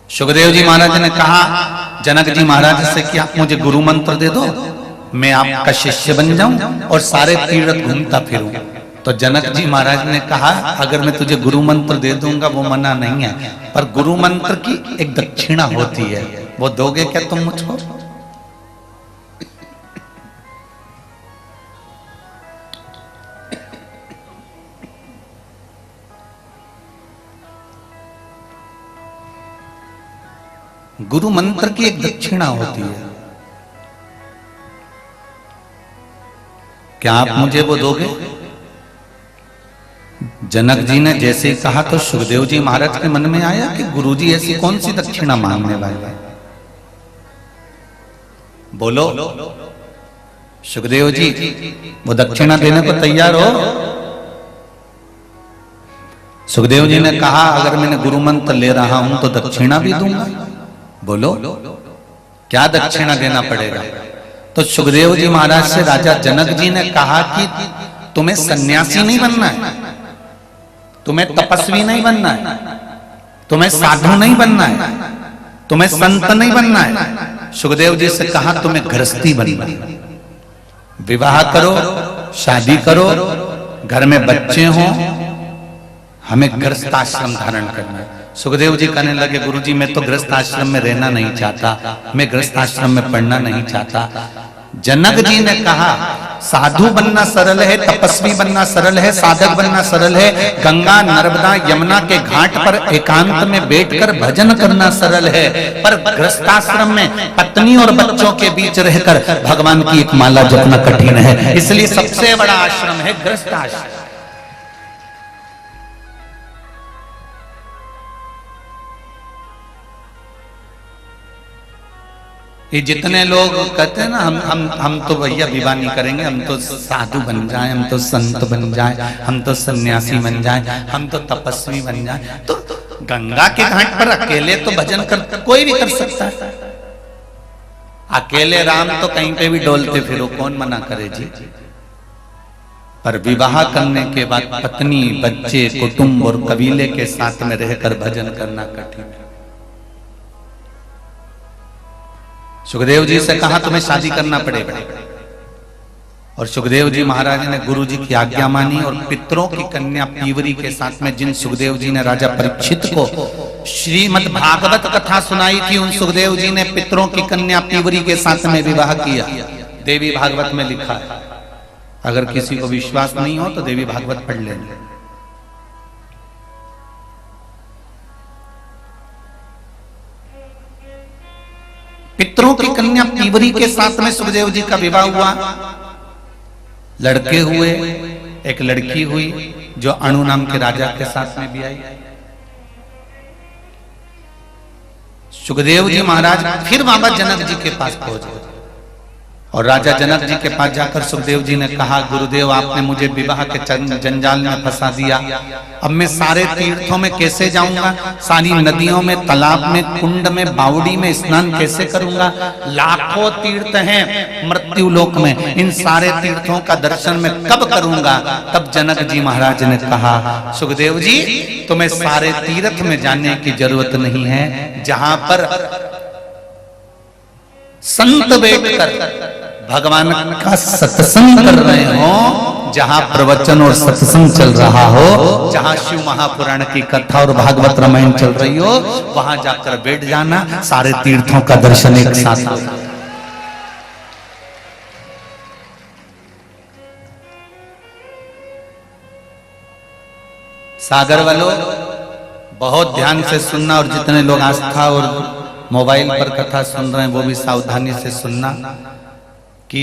सुखदेव जी महाराज ने कहा जनक जी महाराज से कि आप मुझे गुरु मंत्र दे दो, मैं आपका शिष्य बन जाऊं और सारे तीर्थ घूमता फिरूं। तो जनक जी महाराज ने कहा अगर मैं तुझे गुरु मंत्र दे दूंगा वो मना नहीं है, पर गुरु मंत्र की एक दक्षिणा होती है, वो दोगे क्या तुम मुझको? गुरु मंत्र की एक दक्षिणा होती है, क्या आप मुझे वो दोगे? जनक जी ने जैसे ही कहा तो सुखदेव जी महाराज के मन में आया कि गुरुजी ऐसी कौन सी दक्षिणा मांगने वाले। बोलो सुखदेव जी वो दक्षिणा देने को तैयार हो? सुखदेव जी ने कहा अगर मैंने गुरु मंत्र ले रहा हूं तो दक्षिणा भी दूंगा। बोलो क्या दक्षिणा देना पड़ेगा? तो सुखदेव जी महाराज से राजा जनक जी ने कहा कि तुम्हें सन्यासी नहीं बनना है, तुम्हें तपस्वी नहीं बनना है, तुम्हें साधु नहीं बनना है, तुम्हें संत नहीं बनना है। सुखदेव जी से कहा तुम्हें गृहस्थी बनना है, विवाह करो, शादी करो, घर में बच्चे हों, हमें गृहस्थ आश्रम धारण करना है। सुखदेव जी कहने लगे गुरुजी मैं तो गृहस्थ आश्रम में रहना नहीं चाहता, मैं गृहस्थ आश्रम में पढ़ना नहीं चाहता। जनक जी ने कहा साधु बनना सरल है, तपस्वी बनना सरल है, साधक बनना सरल है, गंगा नर्मदा यमुना के घाट पर एकांत में बैठकर भजन करना सरल है, पर गृहस्थाश्रम में पत्नी और बच्चों के बीच रहकर भगवान की एक माला जपना कठिन है। इसलिए सबसे बड़ा आश्रम है गृहस्थ आश्रम। ये जितने लोग कहते हैं ना हम तो भैया विवाह नहीं करेंगे, हम तो साधु बन जाएं, हम तो संत बन जाएं, हम तो सन्यासी बन जाएं, हम तो तपस्वी बन जाएं, तो गंगा के घाट पर अकेले तो भजन कर कोई भी कर सकता है। अकेले राम तो कहीं पे भी डोलते फिरो, कौन मना करे जी। पर विवाह करने के बाद पत्नी, बच्चे, कुटुंब और कबीले के साथ में रहकर भजन करना कठिन है। सुखदेव जी से कहा तुम्हें शादी करना पड़ेगा, और सुखदेव जी महाराज ने गुरु जी की आज्ञा मानी और पितरों की कन्या पीवरी के साथ में, जिन सुखदेव जी ने राजा परीक्षित को श्रीमद् भागवत कथा सुनाई थी, उन सुखदेव जी ने पितरों की कन्या पीवरी के साथ में विवाह किया। देवी भागवत में लिखा है अगर किसी को विश्वास नहीं हो तो देवी भागवत पढ़ लेंगे। पितरों की कन्या पीवरी के साथ में सुखदेव जी का विवाह हुआ। लड़के हुए, एक लड़की हुई जो अणु नाम के राजा के साथ में भी आई। सुखदेव जी महाराज फिर बाबा जनक जी के पास पहुंचे और राजा जनक जी के पास जाकर सुखदेव जी ने कहा, गुरुदेव आपने मुझे विवाह के जंजाल में फंसा दिया। अब मैं सारे तीर्थों में कैसे जाऊंगा? सारी नदियों में, तालाब में, कुंड में, बावड़ी में स्नान कैसे करूंगा? लाखों तीर्थ हैं मृत्यु लोक में, इन सारे तीर्थों का दर्शन मैं कब करूंगा? तब जनक जी महाराज ने कहा, सुखदेव जी तुम्हें सारे तीर्थ में जाने की जरूरत नहीं है। जहां पर संत बैठकर भगवान का सत्संग कर रहे हो, जहां प्रवचन और सत्संग चल रहा हो, जहां शिव महापुराण की कथा और भागवत रामायण चल रही हो, वहां जाकर बैठ जाना, सारे तीर्थों का दर्शन एक साथ होगा। सागर वालों बहुत ध्यान से सुनना, और जितने लोग आस्था और मोबाइल पर कथा सुन रहे हैं वो भी सावधानी से सुनना कि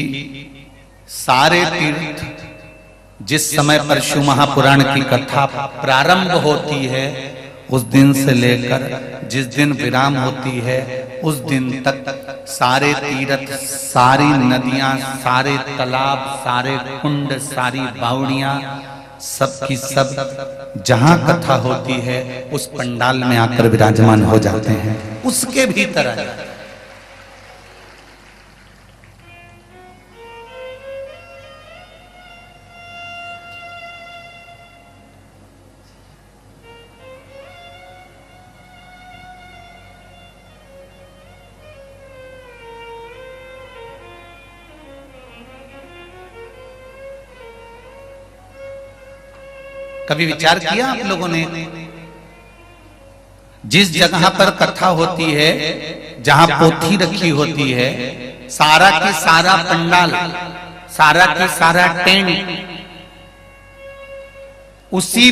सारे तीर्थ जिस समय पर शिव महापुराण की कथा प्रारंभ होती है उस दिन से लेकर जिस दिन विराम होती है उस दिन तक सारे तीर्थ, सारी नदियां, सारे तालाब, सारे कुंड, सारी बावड़ियां, सब की सब जहां कथा होती है उस पंडाल में आकर विराजमान हो जाते हैं, उसके भीतर आ जाते हैं। कभी विचार किया आप लोगों ने, जिस जगह पर कथा होती है, जहां पोथी रखी होती है, सारा की सारा पंडाल, सारा की सारा टेंट उसी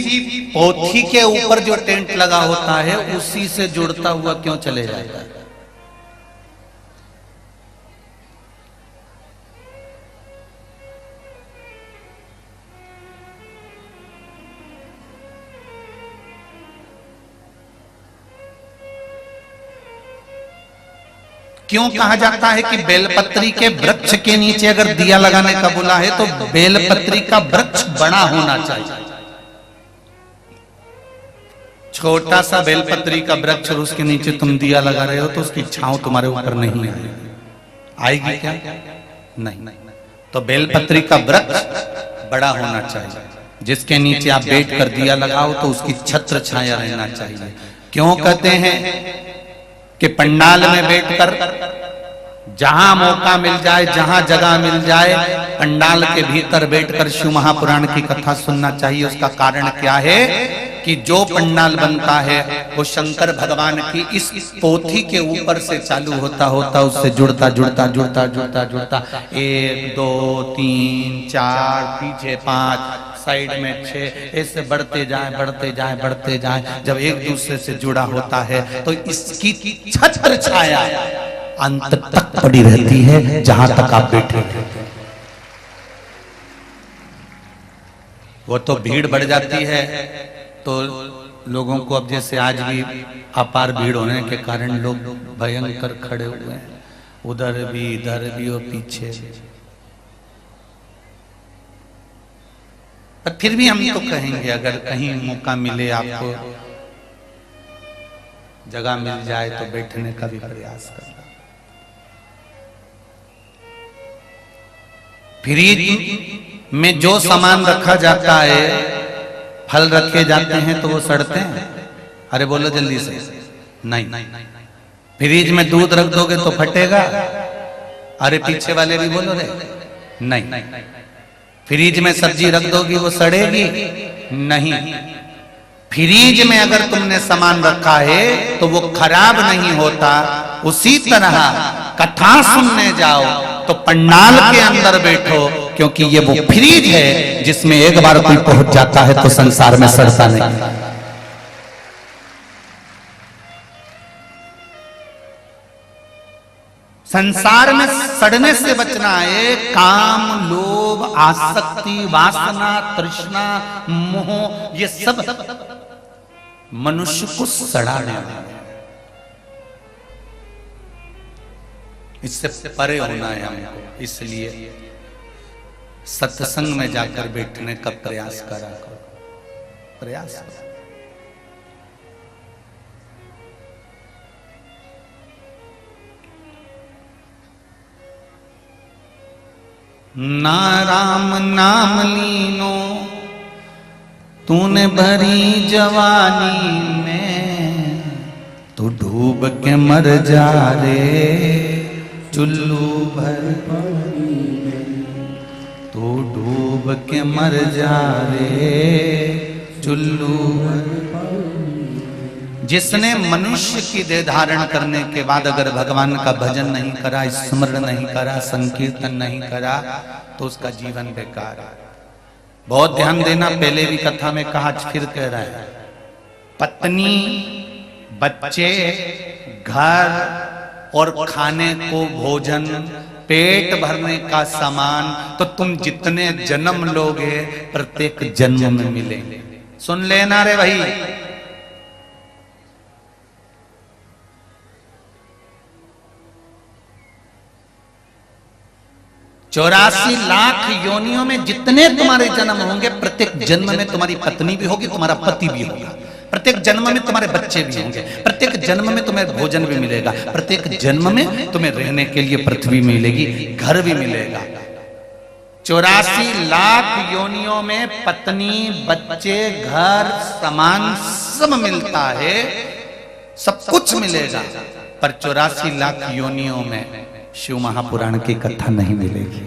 पोथी के ऊपर जो टेंट लगा होता है उसी से जुड़ता हुआ क्यों चले जाता है? क्यों कहा जाता है कि बेलपत्री के वृक्ष के नीचे अगर दिया लगाने का बोला है तो बेलपत्री का वृक्ष बड़ा होना चाहिए। छोटा सा बेलपत्री का वृक्ष और उसके नीचे तुम दिया लगा रहे हो तो उसकी छांव तुम्हारे ऊपर नहीं आएगी क्या? नहीं। तो बेलपत्री का वृक्ष बड़ा होना चाहिए, जिसके नीचे आप बैठ कर दिया लगाओ तो उसकी छत्र छाया रहना चाहिए। क्यों कहते हैं कि पंडाल में बैठकर जहां मौका मिल जाए, जहां जगह मिल जाए, पंडाल के भीतर बैठकर शिव महापुराण की कथा सुनना चाहिए। उसका कारण क्या है कि जो पंडाल बनता है वो शंकर भगवान की इस पोथी के ऊपर से चालू होता उससे जुड़ता 1 2 3 4 पीछे 5 साइड में 6 ऐसे बढ़ते जाए। जब एक दूसरे से जुड़ा होता है तो इसकी छत्र छाया अंत तक पड़ी रहती है, जहां तक आप बैठे हैं। वो तो भीड़ बढ़ जाती है तो लोगों को, अब जैसे आज भी अपार भीड़ होने के कारण लोग भयंकर खड़े हुए हैं, उधर भी इधर भी और पीछे। पर फिर भी हम तो कहेंगे अगर कहीं मौका मिले, आपको जगह मिल जाए तो बैठने का भी प्रयास करना। फ्रिज में जो सामान रखा जाता है, फल रखे जाते हैं तो वो सड़ते हैं। अरे बोलो जल्दी से, नहीं। फ्रिज में दूध रख दोगे तो फटेगा। अरे पीछे वाले भी बोलो रे, नहीं। फ्रिज में सब्जी रख दोगी वो सड़ेगी? नहीं। फ्रिज में अगर तुमने सामान रखा है तो वो खराब नहीं होता। उसी तरह कथा सुनने जाओ तो पंडाल के अंदर बैठो क्योंकि ये वो फ्रिज है जिसमें एक बार कोई पहुंच जाता है तो संसार में सड़ता नहीं। संसार में सड़ने से बचना है। काम, लोभ, आसक्ति, वासना, तृष्णा, मोह, ये सब मनुष्य को सड़ाने वाला है। इससे परे होना है हमको। इसलिए सत्संग में जाकर बैठने का प्रयास करा करो, प्रयास करो। ना राम नाम लीनो तूने भरी जवानी में, तू डूब के मर जा रे चुल्लू भर पानी में, तू डूब के मर जा रे चुल्लू भर पानी। जिसने मनुष्य की देह धारण करने के बाद अगर भगवान का भजन नहीं करा, स्मरण नहीं करा, संकीर्तन नहीं करा, तो उसका जीवन बेकार है। बहुत ध्यान देना, पहले भी कथा में कहा, फिर कह रहा है। पत्नी, बच्चे, घर और खाने को भोजन, पेट भरने का सामान तो तुम जितने जन्म लोगे प्रत्येक जन्म में मिलेंगे। सुन लेना रे भाई। 84 लाख योनियों में जितने तुम्हारे जन्म होंगे, प्रत्येक जन्म में तुम्हारी पत्नी भी होगी, तुम्हारा पति भी होगा, प्रत्येक जन्म में तुम्हारे बच्चे भी होंगे, प्रत्येक जन्म में तुम्हें भोजन भी मिलेगा, प्रत्येक जन्म में तुम्हें रहने के लिए पृथ्वी मिलेगी, घर भी मिलेगा। 84 लाख योनियों में पत्नी, बच्चे, घर, सामान सब मिलता है, सब कुछ मिलेगा, पर 84 लाख योनियों में शिव महापुराण की कथा नहीं मिलेगी।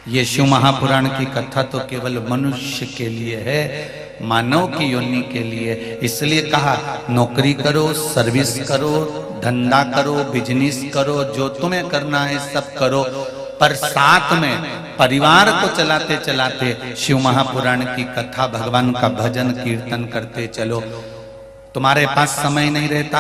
ये शिव महापुराण की कथा तो केवल मनुष्य के लिए है, मानव की योनि के लिए। इसलिए कहा नौकरी करो, सर्विस करो, धंधा करो, बिजनेस करो, जो तुम्हें करना है सब करो, पर साथ में परिवार को चलाते चलाते शिव महापुराण की कथा, भगवान का भजन कीर्तन करते चलो। तुम्हारे पास समय नहीं रहता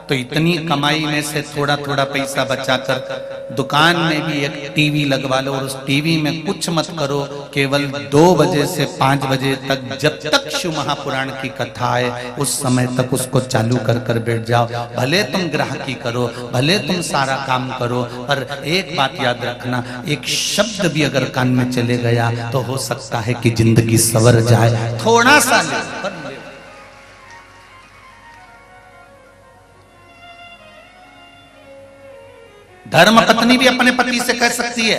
तो इतनी कमाई में से थोड़ा थोड़ा पैसा बचाकर दुकान में भी एक टीवी लगवा लो, और उस टीवी में कुछ मत करो, केवल 2 बजे से 5 बजे तक, जब तक शिव महापुराण की कथा है उस समय तक उसको चालू कर कर बैठ जाओ। भले तुम ग्राहकी करो, भले तुम सारा काम करो, पर एक बात याद रखना, एक शब्द भी अगर कान में चले गया तो हो सकता है कि जिंदगी सवर जाए। थोड़ा सा ले, धर्म पत्नी भी अपने पति से कह सकती है,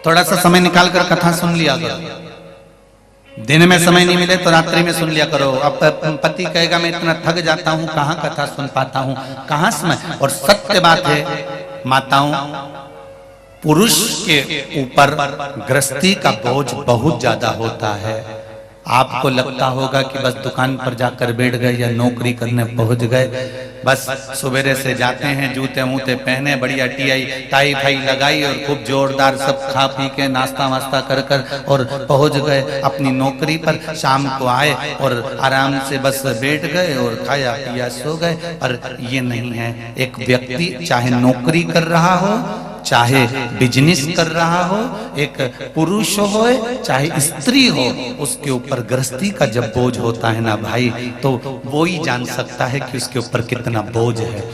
थोड़ा सा समय निकाल कर कथा सुन लिया करो। दिन में समय नहीं मिले तो रात्रि में सुन लिया करो। अब पति कहेगा मैं इतना थक जाता हूँ, कहाँ कथा सुन पाता हूँ, कहाँ समय। और सत्य बात है माताओं, पुरुष के ऊपर गृहस्थी का बोझ बहुत ज्यादा होता है। आपको लगता होगा कि बस दुकान पर जाकर बैठ गए या नौकरी करने पहुंच गए, बस सवेरे से जाते हैं, जूते वूते पहने, बढ़िया टाई फाई लगाई और खूब जोरदार सब खा पी के नाश्ता वास्ता कर कर और पहुंच गए अपनी नौकरी पर। शाम को आए और आराम से बस बैठ गए और खाया पिया सो गए। पर ये नहीं है, एक व्यक्ति चाहे नौकरी कर रहा हो, चाहे बिजनेस कर रहा हो, एक पुरुष हो चाहे स्त्री हो, उसके ऊपर गृहस्थी का जब बोझ होता है ना भाई, तो वो ही जान सकता है कि उसके ऊपर कितना बोझ है।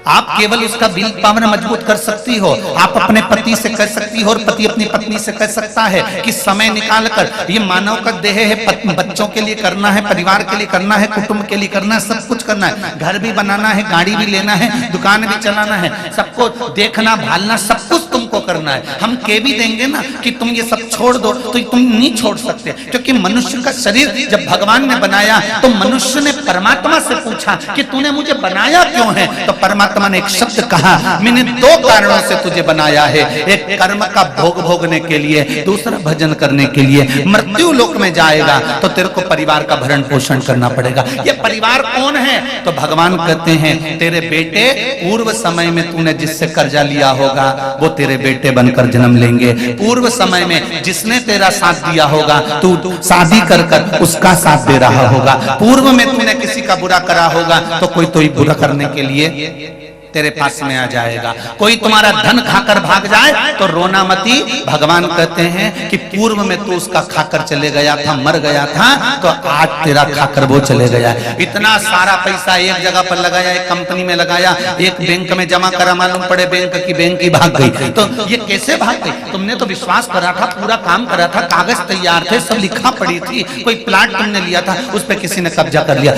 आप केवल उसका विल पावर मजबूत कर सकती हो। आप अपने पति से कह सकती हो और पति अपनी पत्नी से कह सकता है कि समय निकाल कर, ये मानव का देह है, बच्चों के लिए करना है, परिवार के लिए करना है, कुटुंब के लिए करना है, सब कुछ करना है, घर भी बनाना है, गाड़ी भी लेना है, दुकान भी चलाना है, सबको देखना भालना, सब कुछ तुमको करना है। हम कह भी देंगे ना कि तुम ये सब छोड़ दो, तो तुम नहीं छोड़ सकते, क्योंकि मनुष्य का शरीर जब भगवान ने बनाया तो मनुष्य ने परमात्मा से पूछा कि तूने मुझे बनाया क्यों है, तो परमात्मा परमात्मा ने एक शब्द कहा, मैंने दो कारणों से तुझे बनाया है, एक कर्म का भोग भोगने के लिए, दूसरा भजन करने के लिए। मृत्यु लोक में जाएगा तो तेरे को परिवार का भरण पोषण करना पड़ेगा। ये परिवार कौन है? तो भगवान कहते हैं तेरे बेटे, पूर्व समय में तूने जिससे कर्जा लिया होगा वो तेरे बेटे बनकर जन्म लेंगे। पूर्व समय में जिसने तेरा साथ दिया होगा तू शादी कर कर उसका साथ दे रहा होगा। पूर्व में तूने किसी का बुरा करा होगा तो कोई तो बुरा करने के लिए तेरे पास में आ जाएगा। कोई तुम्हारा धन खाकर भाग जाए तो रोना मती। भगवान कहते हैं कि पूर्व में तू उसका खाकर चले गया था, मर गया था, तो आज तेरा खाकर वो चले गया। इतना सारा पैसा एक जगह पर लगाया, एक कंपनी में लगाया, एक बैंक में जमा करा, मालूम पड़े बैंक की भाग गई। तो ये कैसे भाग गई? तुमने तो विश्वास करा था, पूरा काम करा था, कागज तैयार थे, सब लिखा पड़ी थी, कोई प्लाट तुमने लिया था, उस पर किसी ने कब्जा कर लिया।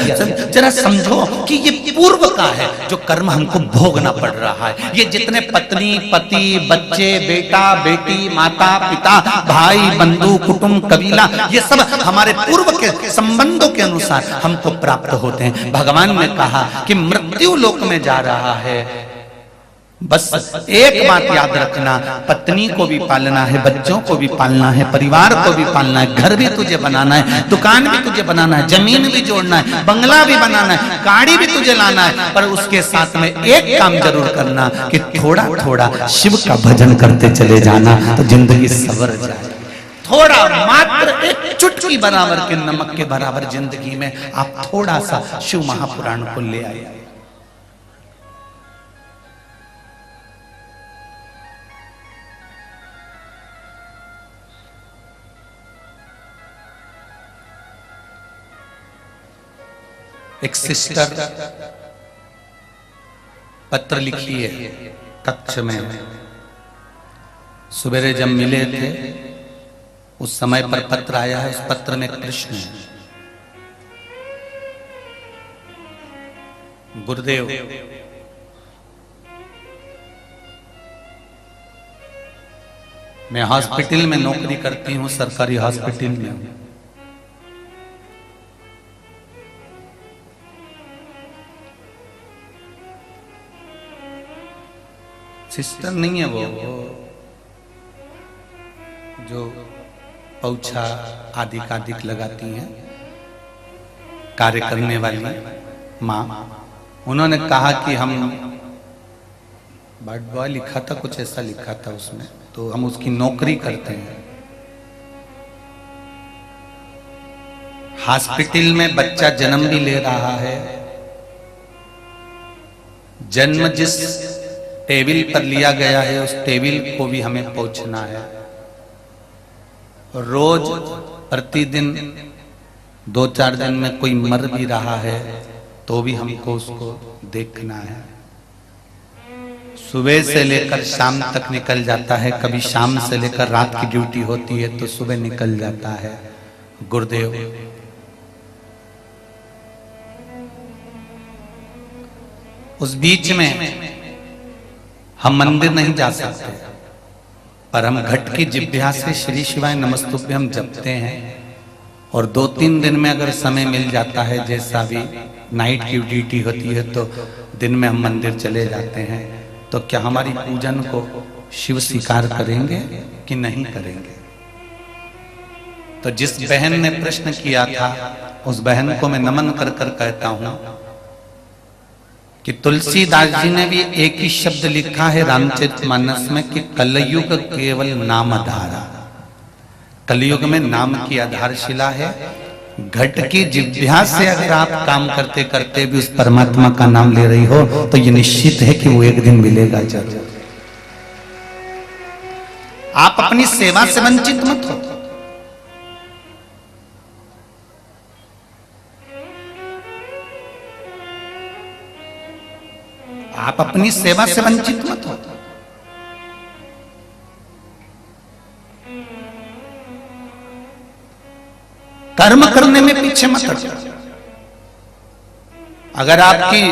जरा समझो कि ये पूर्व का है जो कर्म हमको भोगना पड़ रहा है। ये जितने पत्नी, पति, बच्चे, बेटा, बेटी, माता, पिता, भाई, बंधु, कुटुंब, कबीला, ये सब हमारे पूर्व के संबंधों के अनुसार हमको प्राप्त होते हैं। भगवान ने कहा कि मृत्यु लोक में जा रहा है, बस एक बात याद रखना, पत्नी को भी पालना है, बच्चों को भी पालना है, परिवार को भी पालना है, घर भी तुझे बनाना है, दुकान भी तुझे बनाना है, जमीन भी जोड़ना है, बंगला भी बनाना है, गाड़ी भी तुझे लाना है। पर उसके साथ में एक काम जरूर करना कि थोड़ा थोड़ा शिव का भजन करते चले जाना, तो जिंदगी सवर जाए। थोड़ा मात्र एक चुटकी बराबर के नमक के बराबर जिंदगी में आप थोड़ा सा शिव महापुराण को ले आए। एक सिस्टर पत्र लिखी है कक्ष में, सवेरे जब मिले थे उस समय पर पत्र आया है। उस पत्र में कृष्ण है, गुरुदेव मैं हॉस्पिटल में नौकरी करती हूँ, सरकारी हॉस्पिटल में हूँ। सिस्टर नहीं है वो जो पौछा आदि कादिक लगाती हैं, कार्य करने वाली माँ। उन्होंने कहा कि हम बर्ड बॉय लिखा था, कुछ ऐसा लिखा था उसमें, तो हम उसकी नौकरी करते हैं। हॉस्पिटल में बच्चा जन्म भी ले रहा है, जन्म जिस टेबल पर लिया गया है उस टेबल को भी हमें पहुंचना है। रोज प्रतिदिन 2-4 दिन में कोई मर भी रहा है तो भी हमको उसको देखना है। सुबह से लेकर शाम तक निकल जाता है, कभी शाम से लेकर रात की ड्यूटी होती है तो सुबह निकल जाता है। गुरुदेव उस बीच में हम मंदिर नहीं जा सकते, पर हम घट की जिभ्या से श्री शिवाय नमस्तुभ्यम जपते हैं। और 2-3 दिन में अगर समय मिल जाता है, जैसा भी नाइट की ड्यूटी होती है तो दिन में हम मंदिर चले जाते हैं, तो क्या हमारी पूजन को शिव स्वीकार करेंगे कि नहीं करेंगे? तो जिस बहन ने प्रश्न किया था उस बहन को मैं नमन कर कर कहता हूं कि तुलसीदास जी ने भी एक ही शब्द लिखा है रामचरितमानस में कि कलयुग केवल नाम आधारा। कलयुग में नाम की आधारशिला है। घट की जिभ्या से अगर आप काम करते करते भी उस परमात्मा का नाम ले रही हो तो ये निश्चित है कि वो एक दिन मिलेगा जरूर। आप अपनी सेवा से वंचित मत हो। आप अपनी सेवा से वंचित मत हो। कर्म करने में पीछे मत हटो। अगर आपकी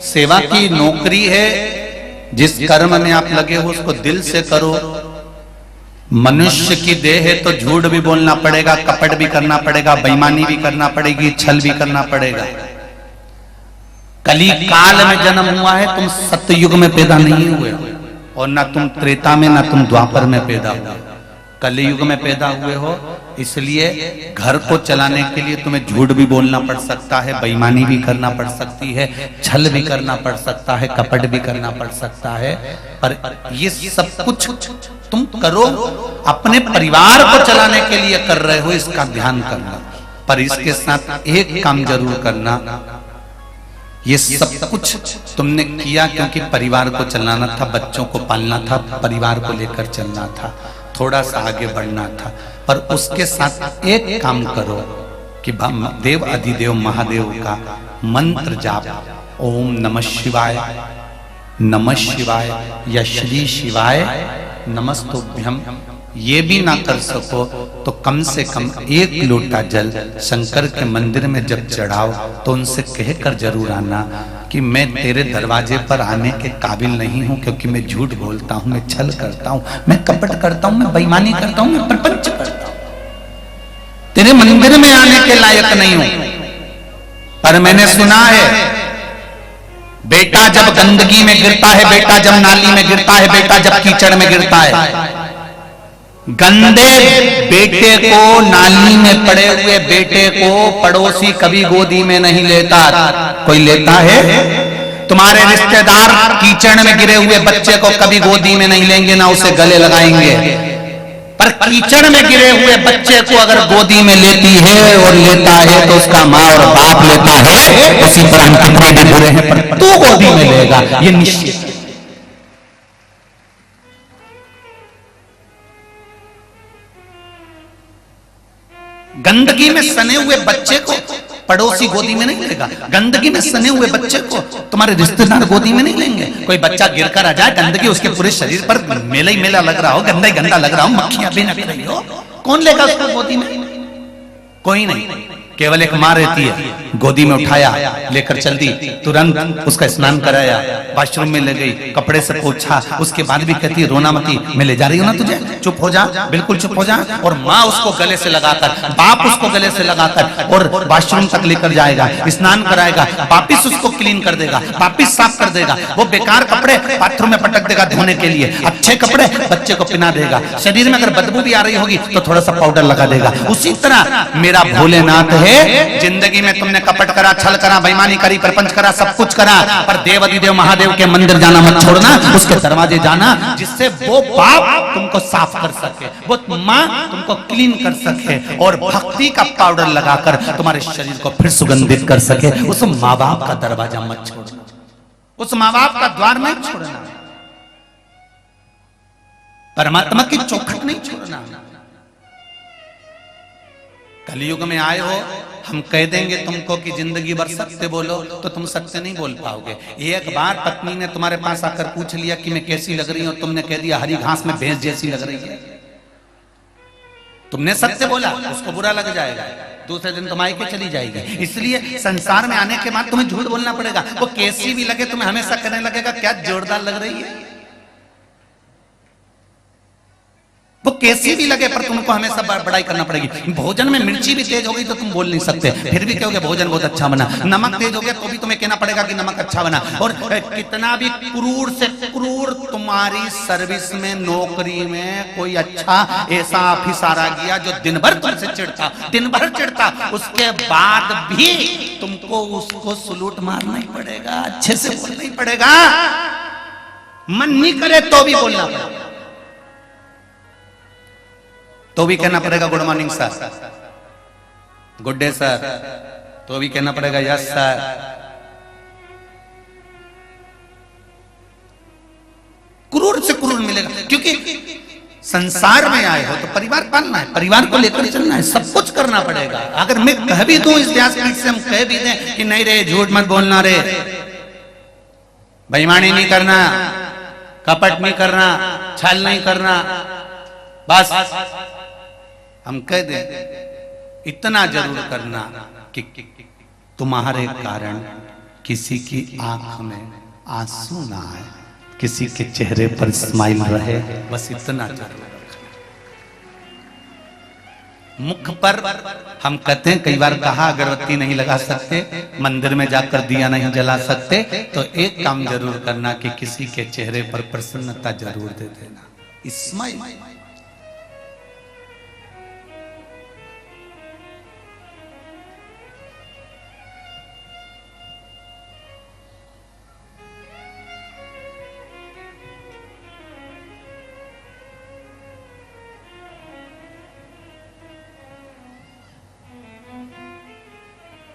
सेवा की नौकरी है, जिस कर्म में आप लगे हो उसको दिल से करो। मनुष्य की देह है तो झूठ भी बोलना पड़ेगा, कपट भी करना पड़ेगा, बेईमानी भी करना पड़ेगी, छल भी करना पड़ेगा। कली काल में जन्म हुआ है, तुम सतयुग में पैदा नहीं हुए हो, और ना तुम त्रेता में ना तुम द्वापर में पैदा हुए, कलयुग में पैदा हुए हो। इसलिए घर को चलाने के लिए तुम्हें झूठ भी बोलना पड़ सकता है, बेईमानी भी करना पड़ सकती है, छल भी करना पड़ सकता है, कपट भी करना पड़ सकता है, पर ये सब कुछ तुम करो अपने परिवार को चलाने के लिए कर रहे हो, इसका ध्यान करना। पर इसके साथ एक काम जरूर करना, ये सब कुछ तुमने किया क्योंकि परिवार को चलाना था, बच्चों को पालना था, परिवार को लेकर चलना था, थोड़ा सा आगे बढ़ना था। पर उसके साथ एक काम करो कि देव अधिदेव महादेव का मंत्र जाप, ओम नमः शिवाय, नमः शिवाय या श्री शिवाय नमस्तुभ्यम, ये भी ना कर सको तो कम से कम 1 लोटा जल शंकर के मंदिर में जब चढ़ाओ तो उनसे कहकर जरूर आना कि मैं तेरे दरवाजे पर आने के काबिल नहीं हूं, क्योंकि मैं झूठ बोलता हूं, मैं छल करता हूं, मैं कपट करता हूं, मैं बेईमानी करता हूं, मैं प्रपंच करता हूं, तेरे मंदिर में आने के लायक नहीं हूं। पर मैंने सुना है बेटा जब गंदगी में गिरता है, बेटा जब नाली में गिरता है, बेटा जब कीचड़ में गिरता है, गंदे बेटे को, नाली में पड़े हुए बेटे को पड़ोसी कभी गोदी में नहीं लेता। कोई लेता है? तुम्हारे रिश्तेदार कीचड़ में गिरे हुए बच्चे को कभी गोदी में नहीं लेंगे, ना उसे गले लगाएंगे। पर कीचड़ में गिरे हुए बच्चे को अगर गोदी में लेती है और लेता है तो उसका माँ और बाप लेता है। उसी पर हम कितने भी बुरे हैं पर तू गोदी में लेगा, ये निश्चित। गंदगी में सने हुए बच्चे को पड़ोसी गोदी में नहीं लेगा, गंदगी में सने हुए बच्चे को तुम्हारे रिश्तेदार गोदी में नहीं लेंगे। कोई बच्चा गिरकर आ जाए, गंदगी उसके पूरे शरीर पर मेला ही मेला लग रहा हो, गंदा ही गंदा लग रहा हो, मक्खियां भी नक रही हो, कौन लेगा उसको गोदी में? कोई नहीं। केवल एक माँ रहती है, गोदी में उठाया, लेकर चल दी, तुरंत उसका स्नान कराया, वॉशरूम में ले गई, कपड़े से पोंछा, उसके बाद भी कहती है रोना मती, मैं ले जा रही हूँ ना तुझे, चुप हो जा, बिल्कुल चुप हो जा। और माँ उसको गले से लगाकर, बाप उसको गले से लगाकर और वॉशरूम तक लेकर जाएगा, स्नान कराएगा, वापिस उसको क्लीन कर देगा, वापिस साफ कर देगा। वो बेकार कपड़े बाथरूम में पटक देगा धोने के लिए, अच्छे कपड़े बच्चे को पहना देगा। शरीर में अगर बदबू भी आ रही होगी तो थोड़ा सा पाउडर लगा देगा। उसी तरह मेरा भोलेनाथ है, जिंदगी में तुमने कपट करा, छल करा, बेईमानी करी, प्रपंच करा, सब कुछ करा, पर देव अधिदेव महादेव के मंदिर जाना मत छोड़ना, उसके दरवाजे जाना, जिससे वो बाप तुमको साफ कर सके, वो माँ तुमको क्लीन कर सके और भक्ति का पाउडर लगाकर तुम्हारे शरीर को फिर सुगंधित कर सके। उस माँ बाप का दरवाजा मत छोड़ना, उस माँ बाप का द्वार नहीं छोड़ना, परमात्मा की चौखट नहीं छोड़ना। कलयुग में आए हो, हम कह देंगे तुमको कि जिंदगी भर सत्य बोलो तो तुम सत्य नहीं बोल पाओगे। एक बार पत्नी ने तुम्हारे पास आकर पूछ लिया कि मैं कैसी लग रही हूं, तुमने कह दिया हरी घास में भैंस जैसी लग रही है, तुमने सत्य बोला, उसको बुरा लग जाएगा, दूसरे दिन तुम आके चली जाएगी। इसलिए संसार में आने के बाद तुम्हें झूठ बोलना पड़ेगा। वो कैसी भी लगे तुम्हें हमेशा कहने लगेगा क्या जोरदार लग रही है, वो कैसी भी लगे पर तुमको हमेशा बड़ाई करना पड़ेगी। भोजन में मिर्ची भी तेज हो गई तो तुम बोल नहीं सकते, फिर भी कहोगे भोजन बहुत अच्छा बना। नमक तेज हो गया तो भी तुम्हें कहना पड़ेगा कि नमक अच्छा बना। और कितना भी क्रूर से क्रूर तुम्हारी सर्विस में, नौकरी में कोई अच्छा ऐसा ऑफिसर आ गया जो दिन भर तुमसे चिढ़ता, दिन भर चिढ़ता, उसके बाद भी तुमको उसको सलूट मारना ही पड़ेगा, अच्छे से बोलना ही पड़ेगा, मन नहीं करे तो भी बोलना पड़ेगा, तो भी कहना पड़ेगा good morning sir, good day sir, तो भी कहना पड़ेगा यस सर। क्रूर से क्रूर मिलेगा, क्योंकि संसार में आए हो तो परिवार पालना है, परिवार को लेकर चलना है, सब कुछ करना पड़ेगा। अगर मैं कह भी दूं, इस व्यासपीठ से हम कह भी दें कि नहीं रे झूठ मत बोलना रे, बेईमानी नहीं करना, कपट नहीं करना, छल नहीं करना, बस हम कह दें, इतना जरूर करना कि तुम्हारे कारण किसी की आंख में आंसू ना आए, किसी के चेहरे पर स्माइल रहे, बस इतना जरूर। मुख पर हम कहते हैं, कई बार कहा, अगरबत्ती नहीं लगा सकते, मंदिर में जाकर दिया नहीं जला सकते, तो एक काम जरूर करना कि किसी के चेहरे पर प्रसन्नता जरूर दे देना, स्माइल।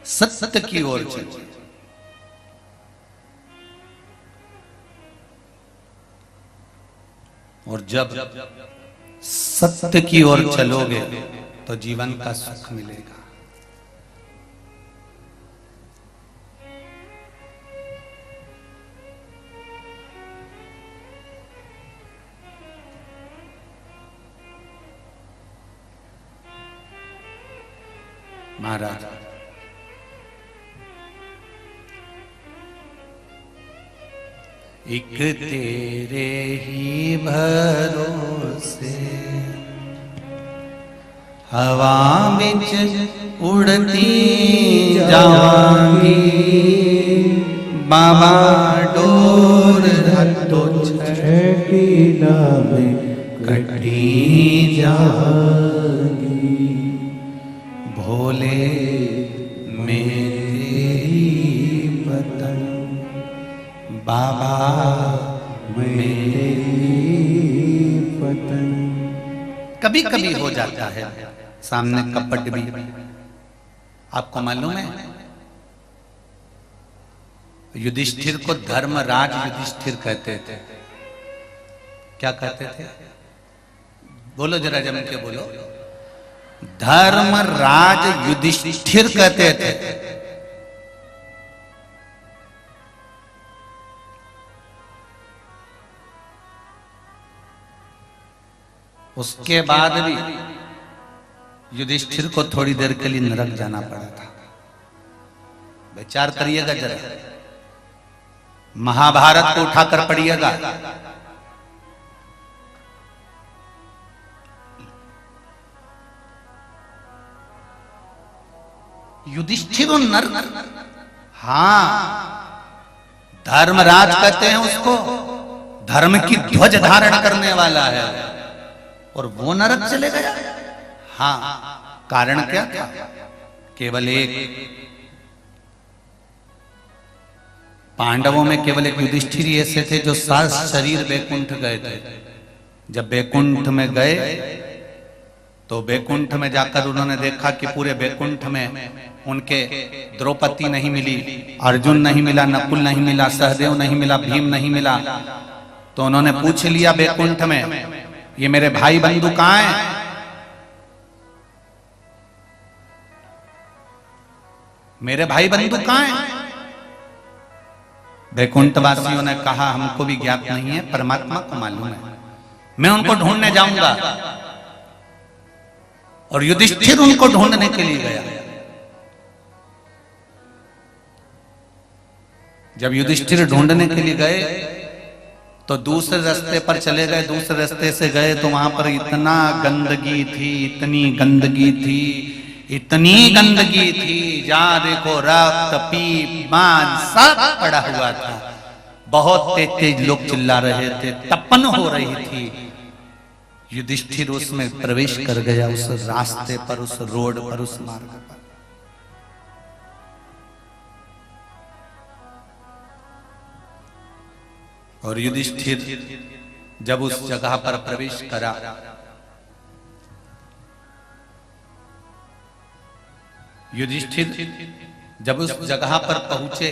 सत्य की ओर चलिए, और जब सत्य की ओर चलोगे तो जीवन का सुख मिलेगा। महाराज एक तेरे ही भरोसे हवा बिच उड़ती जाऊंगी, बाबा डोर तो छठीला में कटी जाऊंगी, भोले मेरी पतंग बाबा मेरी पतंग। कभी कभी हो जाता है सामने कपट भी। आपको मालूम है युधिष्ठिर को धर्मराज युधिष्ठिर कहते थे। क्या कहते थे? बोलो जरा जम के बोलो। धर्मराज युधिष्ठिर कहते थे। उसके बाद भी युधिष्ठिर को थोड़ी देर के लिए नरक जाना पड़ा था। विचार करिएगा जरा, महाभारत को उठाकर पढ़िएगा। युधिष्ठिर और नरक, हाँ, धर्मराज कहते हैं उसको, धर्म की ध्वज धारण करने वाला है, और वो नरक चले गया। हाँ, कारण क्या था? केवल एक, पांडवों में केवल एक युधिष्ठिर ऐसे थे जो 7 शरीर बैकुंठ गए थे। जब बैकुंठ में गए तो बैकुंठ में जाकर उन्होंने देखा कि पूरे बैकुंठ में उनके द्रौपदी नहीं मिली, अर्जुन नहीं मिला, नकुल नहीं मिला, सहदेव नहीं मिला, भीम नहीं मिला। तो उन्होंने पूछ लिया बैकुंठ में, ये मेरे भाई बंधु कहां हैं? मेरे भाई बंधु कहां हैं? वैकुंठवासियों ने कहा, हमको भी ज्ञात नहीं है, परमात्मा को मालूम है, मैं उनको ढूंढने जाऊंगा। और युधिष्ठिर उनको ढूंढने के लिए गया। जब युधिष्ठिर ढूंढने के लिए गए तो दूसरे रास्ते पर चले गए। दूसरे रास्ते से गए तो वहां पर इतना गंदगी थी, इतनी गंदगी थी, इतनी गंदगी थी, जहां देखो रक्त, पीप, मांस सब पड़ा हुआ था। बहुत तेज तेज लोग चिल्ला रहे थे, तपन हो रही थी। युधिष्ठिर उसमें प्रवेश कर गया, उस रास्ते पर, उस रोड पर, उस मार्ग पर। और युधिष्ठिर जब उस जगह पर प्रवेश करा, युधिष्ठिर जब उस जगह पर पहुंचे,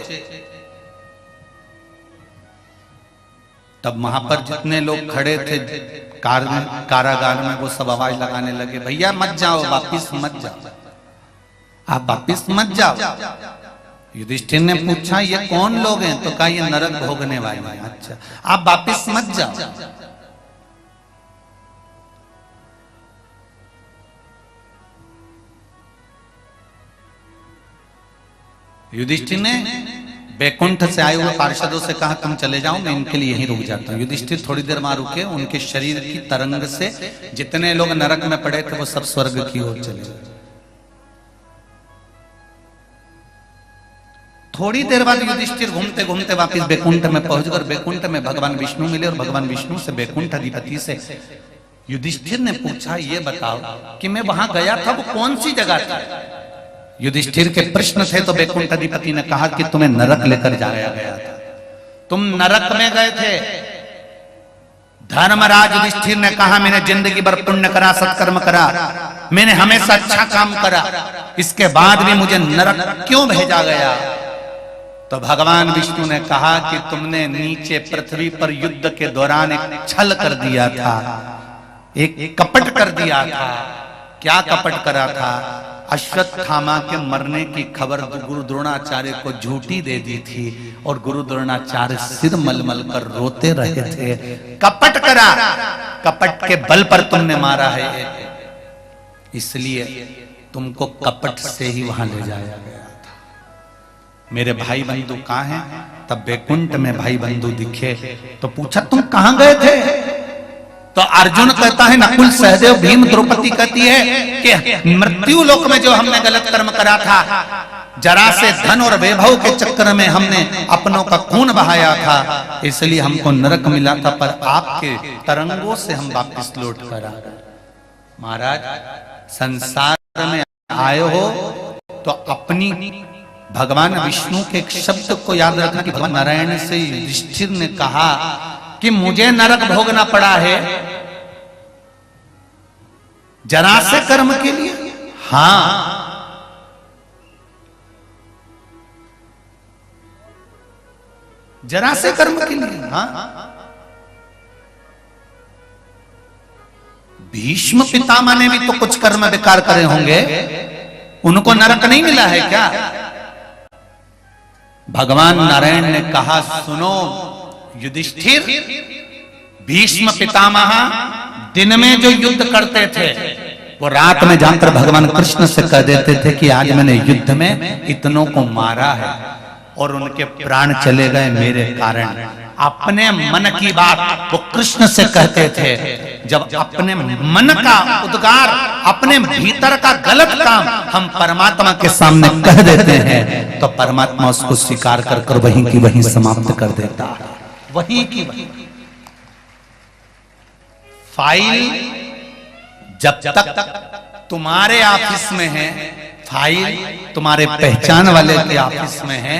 तब वहां पर जितने लोग खड़े थे कारागार में, वो सब आवाज लगाने लगे, भैया मत जाओ, वापिस मत जाओ, आप वापिस मत जाओ। युधिष्ठिर ने पूछा, ये कौन लोग हैं? तो कहा, ये नरक भोगने वाले हैं। अच्छा, आप वापिस मत जाओ। युधिष्ठिर ने बैकुंठ से आए हुए पार्षदों से कहा तुम चले जाओ, मैं इनके लिए यहीं रुक जाता हूँ। युधिष्ठिर थोड़ी देर वहां रुके, उनके शरीर की तरंग से जितने लोग नरक में पड़े थे वो सब स्वर्ग की ओर चले गए। थोड़ी देर बाद युधिष्ठिर घूमते घूमते वापस बैकुंठ में पहुंच गए। बैकुंठ में भगवान विष्णु मिले और भगवान विष्णु से बैकुंठ अधिपति से युधिष्ठिर ने पूछा, ये बताओ कि मैं वहां गया था वो कौन सी जगह थी? युधिष्ठिर के प्रश्न थे तो बैकुंठ अधिपति ने कहा कि तुम्हें नरक लेकर जाया गया था, तुम नरक में गए थे। धर्मराज युधिष्ठिर ने कहा, मैंने जिंदगी भर पुण्य करा, सत्कर्म करा, मैंने हमेशा अच्छा काम करा, इसके बाद भी मुझे नरक क्यों भेजा गया? तो भगवान विष्णु ने कहा कि तुमने नीचे पृथ्वी पर युद्ध के दौरान एक छल कर दिया था, एक कपट कर दिया था। क्या कपट करा था? अश्वत्थामा के मरने की खबर गुरु द्रोणाचार्य को झूठी दे दी थी और गुरु द्रोणाचार्य सिर मलमल कर रोते रहे थे। कपट करा, कपट के बल पर तुमने मारा है, इसलिए तुमको कपट से ही वहां ले जाया गया था। मेरे भाई बंधु कहां हैं? तब बैकुंठ में भाई बंधु दिखे तो पूछा, तुम कहां गए थे? तो अर्जुन कहता है, नकुल सहदेव भीम द्रौपदी कहती है कि मृत्यु लोक में जो हमने गलत कर्म करा था, जरा से धन और वैभव के चक्कर में हमने अपनों का खून बहाया था, इसलिए हमको नरक मिला था, पर आपके तरंगों से हम वापस लौट कर आ गए। महाराज, संसार में आए हो तो अपनी भगवान विष्णु के एक शब्द को याद रखना कि भगवान नारायण से युधिष्ठिर ने कहा कि मुझे नरक भोगना पड़ा है जरा से कर्म के लिए। हां, जरा से कर्म के लिए। हां, भीष्म पितामह ने भी तो कुछ कर्म बेकार करे होंगे, उनको नरक नहीं मिला है क्या? भगवान नारायण ने कहा, सुनो युधिष्ठिर, भीष्म पितामह दिन में जो युद्ध करते थे वो रात में जाकर भगवान कृष्ण से कह देते थे कि आज मैंने युद्ध में इतनों को मारा है और उनके प्राण चले गए मेरे कारण। अपने मन की बात वो कृष्ण से कहते थे। जब अपने मन का उद्गार, अपने भीतर का गलत काम हम परमात्मा के सामने कह देते हैं तो परमात्मा उसको स्वीकार कर वहीं की वहीं समाप्त कर देता है। वहीं की वहीं फाइल जब तक तुम्हारे ऑफिस में है, फाइल तुम्हारे पहचान वाले के ऑफिस में है,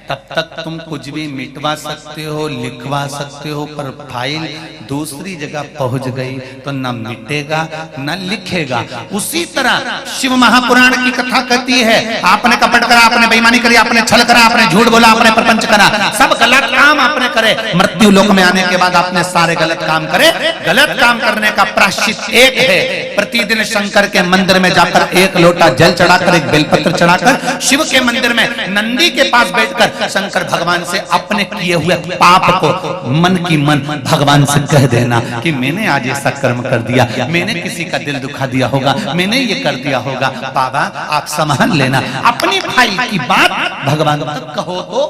तब तक तुम कुछ भी मिटवा सकते हो, लिखवा सकते हो, पर फाइल दूसरी जगह पहुंच गई तो न मिटेगा न लिखेगा। उसी तरह शिव महापुराण की कथा कहती है, आपने कपट करा, आपने बेईमानी करी, आपने छल करा, आपने झूठ बोला, आपने प्रपंच करा, सब गलत काम आपने करे। मृत्यु लोक में आने के बाद आपने सारे गलत काम करे। गलत काम करने का प्रायश्चित एक है, प्रतिदिन शंकर के मंदिर में जाकर एक लोटा जल चढ़ाकर, एक बेलपत्र चढ़ाकर, शिव के मंदिर में नंदी के पास बैठकर शंकर भगवान से अपने किए हुए पाप को मन की मन भगवान से कह देना कि मैंने आज ऐसा कर्म कर दिया, मैंने किसी का दिल दुखा दिया होगा, मैंने ये कर दिया होगा, बाबा आप संभाल लेना। अपनी फाइल की बात भगवान तक कहो तो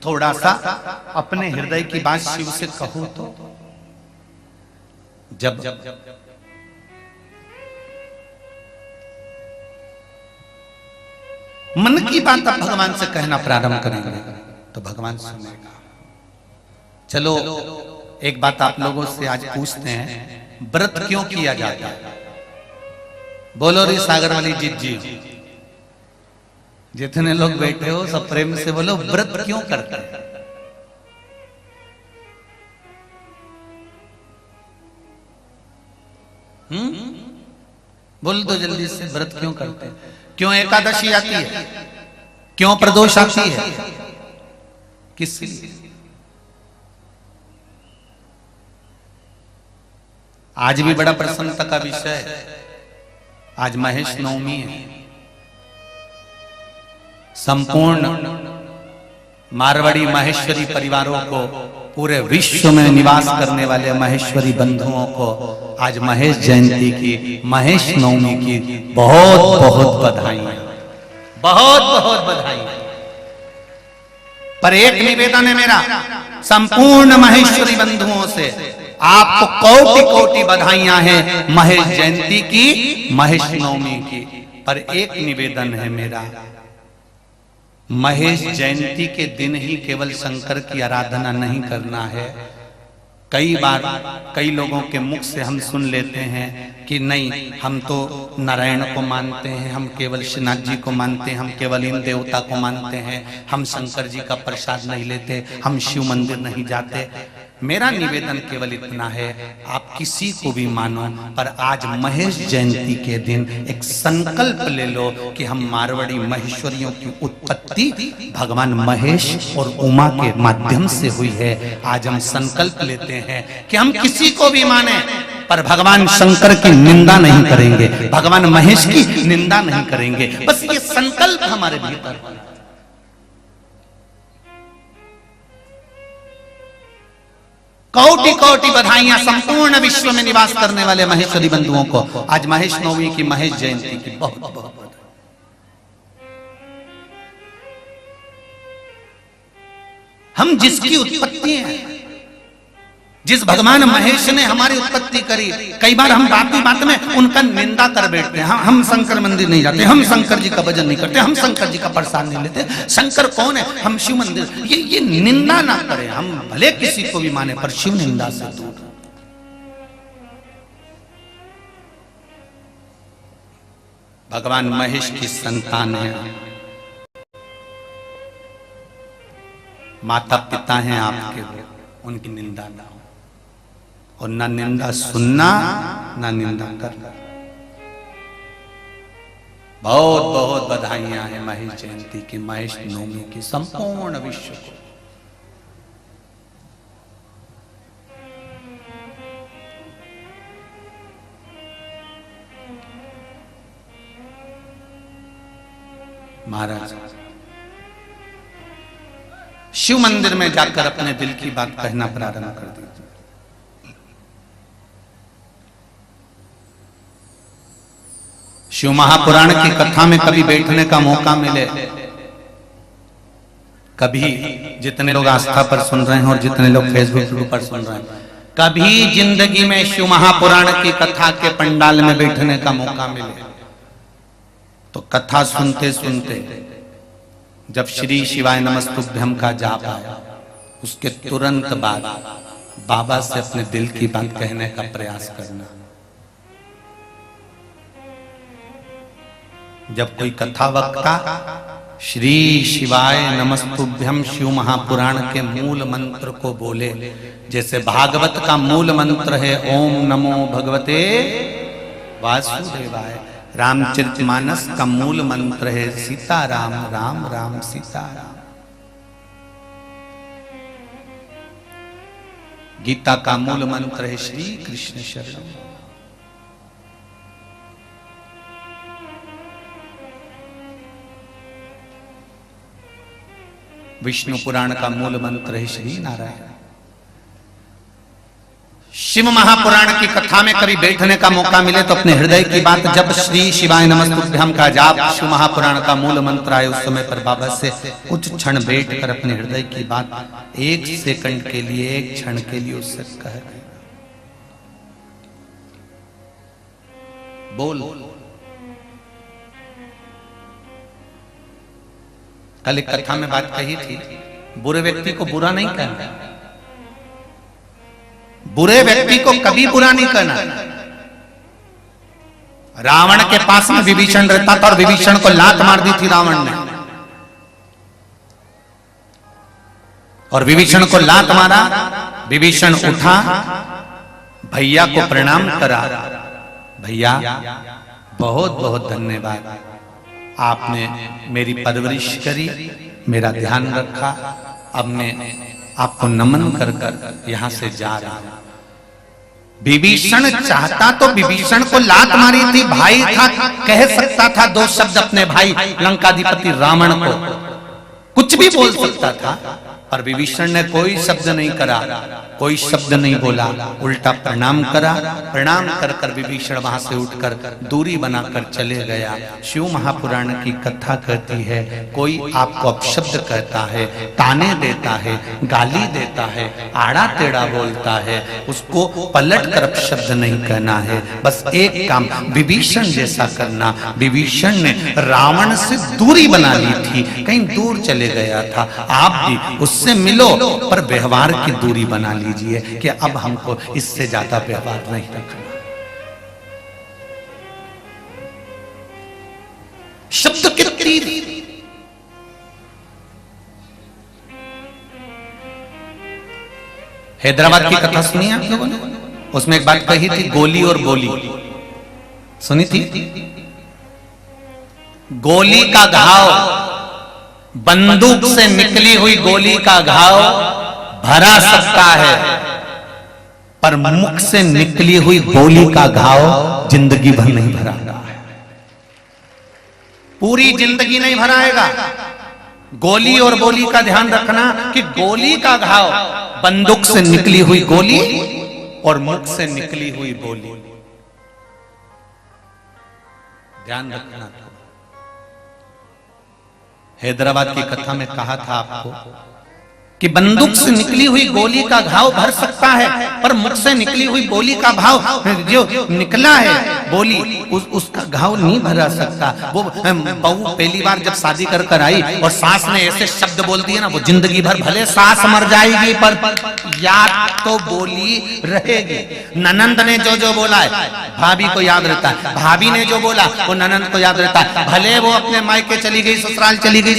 थोड़ा सा अपने हृदय की बात शिव से कहो तो जब मन की बात आप भगवान से कहना प्रारंभ करेंगे तो भगवान सुनेगा। चलो एक बात आप लोगों से आज पूछते हैं, व्रत क्यों किया जाता है? बोलो रे सागर वाली जीत जी, जितने लोग बैठे हो सब प्रेम से बोलो, व्रत क्यों करते हैं? बोल दो जल्दी से, व्रत क्यों करते हैं? क्यों एकादशी आती है? क्यों प्रदोष आती है? किस लिए? आज भी बड़ा प्रसन्नता का विषय है, आज महेश नवमी है। संपूर्ण मारवाड़ी माहेश्वरी परिवारों को, पूरे विश्व में निवास करने वाले माहेश्वरी बंधुओं को आज महेश जयंती की, महेश नवमी की बहुत बहुत बधाई। बहुत बहुत बधाई। पर एक निवेदन है मेरा संपूर्ण महेश्वरी बंधुओं से, आपको कोटि कोटि बधाइयां हैं महेश जयंती की, महेश नवमी की। पर एक निवेदन है मेरा, महेश जयंती के दिन ही केवल शंकर की आराधना नहीं करना है। कई बार कई लोगों के मुख से हम सुन लेते हैं कि नहीं, हम तो नारायण को मानते हैं, हम केवल श्रीनाथ जी को मानते हैं, हम केवल इन देवता को मानते हैं, हम शंकर जी का प्रसाद नहीं लेते, हम शिव मंदिर नहीं जाते। मेरा निवेदन केवल इतना है, आप किसी को भी मानो, पर आज महेश जयंती के दिन एक संकल्प ले लो कि हम मारवाड़ी महेश्वरियों की उत्पत्ति भगवान महेश और उमा के माध्यम से हुई है। आज हम संकल्प लेते हैं कि हम किसी को भी माने, पर भगवान शंकर की निंदा नहीं करेंगे, भगवान महेश की निंदा नहीं करेंगे। बस ये संकल्प हमारे भीतर। कोटि कोटि बधाइयां संपूर्ण विश्व में निवास करने वाले महेश्वरी बंधुओं को आज महेश नवमी की, महेश जयंती की बहुत बहुत बधाई। हम जिसकी उत्पत्ति हैं, जिस भगवान महेश ने हमारी उत्पत्ति करी, कई बार हम बात में उनका निंदा कर बैठते हैं। हम शंकर मंदिर नहीं जाते, हम शंकर जी का भजन नहीं करते, हम शंकर जी का प्रसाद नहीं लेते, शंकर कौन है, हम शिव मंदिर। ये निंदा ना करें, हम भले किसी को भी माने पर शिव निंदा से दूर। भगवान महेश की संतान है, माता पिता हैं आपके, उनकी निंदा ना हो, और ना निंदा सुनना ना निंदा करना। बहुत बहुत बधाइयां हैं महेश जयंती की, महेश नवमी की संपूर्ण विश्व को। महाराज शिव मंदिर में जाकर अपने दिल की बात कहना प्रारंभ कर दीजिए। शिव महापुराण की कथा में कभी बैठने का मौका मिले, कभी जितने लोग आस्था पर सुन रहे हैं और जितने लोग फेसबुक पर सुन रहे हैं, कभी जिंदगी में शिव महापुराण की कथा के पंडाल में बैठने का मौका मिले तो कथा सुनते सुनते जब श्री शिवाय नमस्तुभ्यम का जाप आया, उसके तुरंत बाद बाबा से अपने दिल की बात कहने का प्रयास करना। जब कोई कथा वक्ता श्री शिवाय नमस्तुभ्यम शिव महापुराण के मूल मंत्र को बोले, जैसे भागवत का मूल मंत्र है ओम नमो भगवते वासुदेवाय, रामचरितमानस का मूल मंत्र है सीताराम राम राम सीताराम, गीता का मूल मंत्र है श्री कृष्ण शरणम, विष्णु पुराण का मूल मंत्र है श्री नारायण। शिव महापुराण की कथा में कभी बैठने का मौका मिले तो अपने हृदय की बात, जब श्री शिवाय नमस्तुभ्यम का जाप शिव महापुराण का मूल मंत्र आए, उस समय पर बाबा से कुछ क्षण बैठकर अपने हृदय की बात एक सेकंड के लिए, एक क्षण के लिए उससे कह बोल। कल एक कथा में बात कही थी, बुरे व्यक्ति को बुरा नहीं कहना, बुरे व्यक्ति को कभी बुरा नहीं करना। रावण के पास में विभीषण रहता था और विभीषण को लात मार दी थी रावण ने, और विभीषण को लात मारा, विभीषण उठा, भैया को प्रणाम करा, भैया बहुत बहुत धन्यवाद, आपने मेरी परवरिश करी, मेरा ध्यान रखा, अब मैं आपको नमन कर कर यहां से जा रहा हूं। विभीषण चाहता तो विभीषण को लात मारी थी, भाई था, कह सकता था दो शब्द अपने भाई लंकाधिपति रावण को, कुछ भी बोल सकता था, पर विभीषण ने कोई शब्द नहीं करा, कोई शब्द नहीं बोला, उल्टा प्रणाम करा। प्रणाम कर कर विभीषण वहां से उठकर दूरी बनाकर चले गया। शिव महापुराण की कथा कहती है, कोई आपको अपशब्द कहता है, ताने देता है, गाली देता है, आड़ा टेढ़ा बोलता है, उसको पलट कर अपशब्द नहीं कहना है। बस एक काम विभीषण जैसा करना। विभीषण ने रावण से दूरी बना ली थी, कहीं दूर चले गया था। आप भी उससे मिलो पर व्यवहार की दूरी बना लीजिए कि अब हमको इससे ज्यादा व्यवहार नहीं रखना। शब्द के तीर हैदराबाद की कथा सुनी आप लोगों ने? उसमें एक बात कही थी, गोली और बोली सुनी थी? गोली का घाव, बंदूक से निकली हुई गोली का घाव भरा सकता है, पर मुख से निकली हुई गोली का घाव जिंदगी भर नहीं भराएगा। पूरी जिंदगी नहीं भराएगा। गोली और बोली का ध्यान रखना कि गोली का घाव, बंदूक से निकली हुई गोली और मुख से निकली हुई बोली, ध्यान रखना। हैदराबाद की कथा में कहा था आपको कि बंदूक से निकली हुई गोली का घाव भर सकता है, पर मुख से निकली हुई बोली का भाव जो निकला है बोली, उसका घाव नहीं भरा सकता। वो बहू पहली बार जब शादी कर कर आई और सास ने ऐसे शब्द बोल दिए ना, वो जिंदगी भर भले सास मर जाएगी पर याद तो बोली रहेगी। ननंद ने जो जो बोला है भाभी को याद रहता है, भाभी ने जो बोला वो ननंद को याद रहता है। भले वो अपने मायके चली गई, ससुराल चली गई,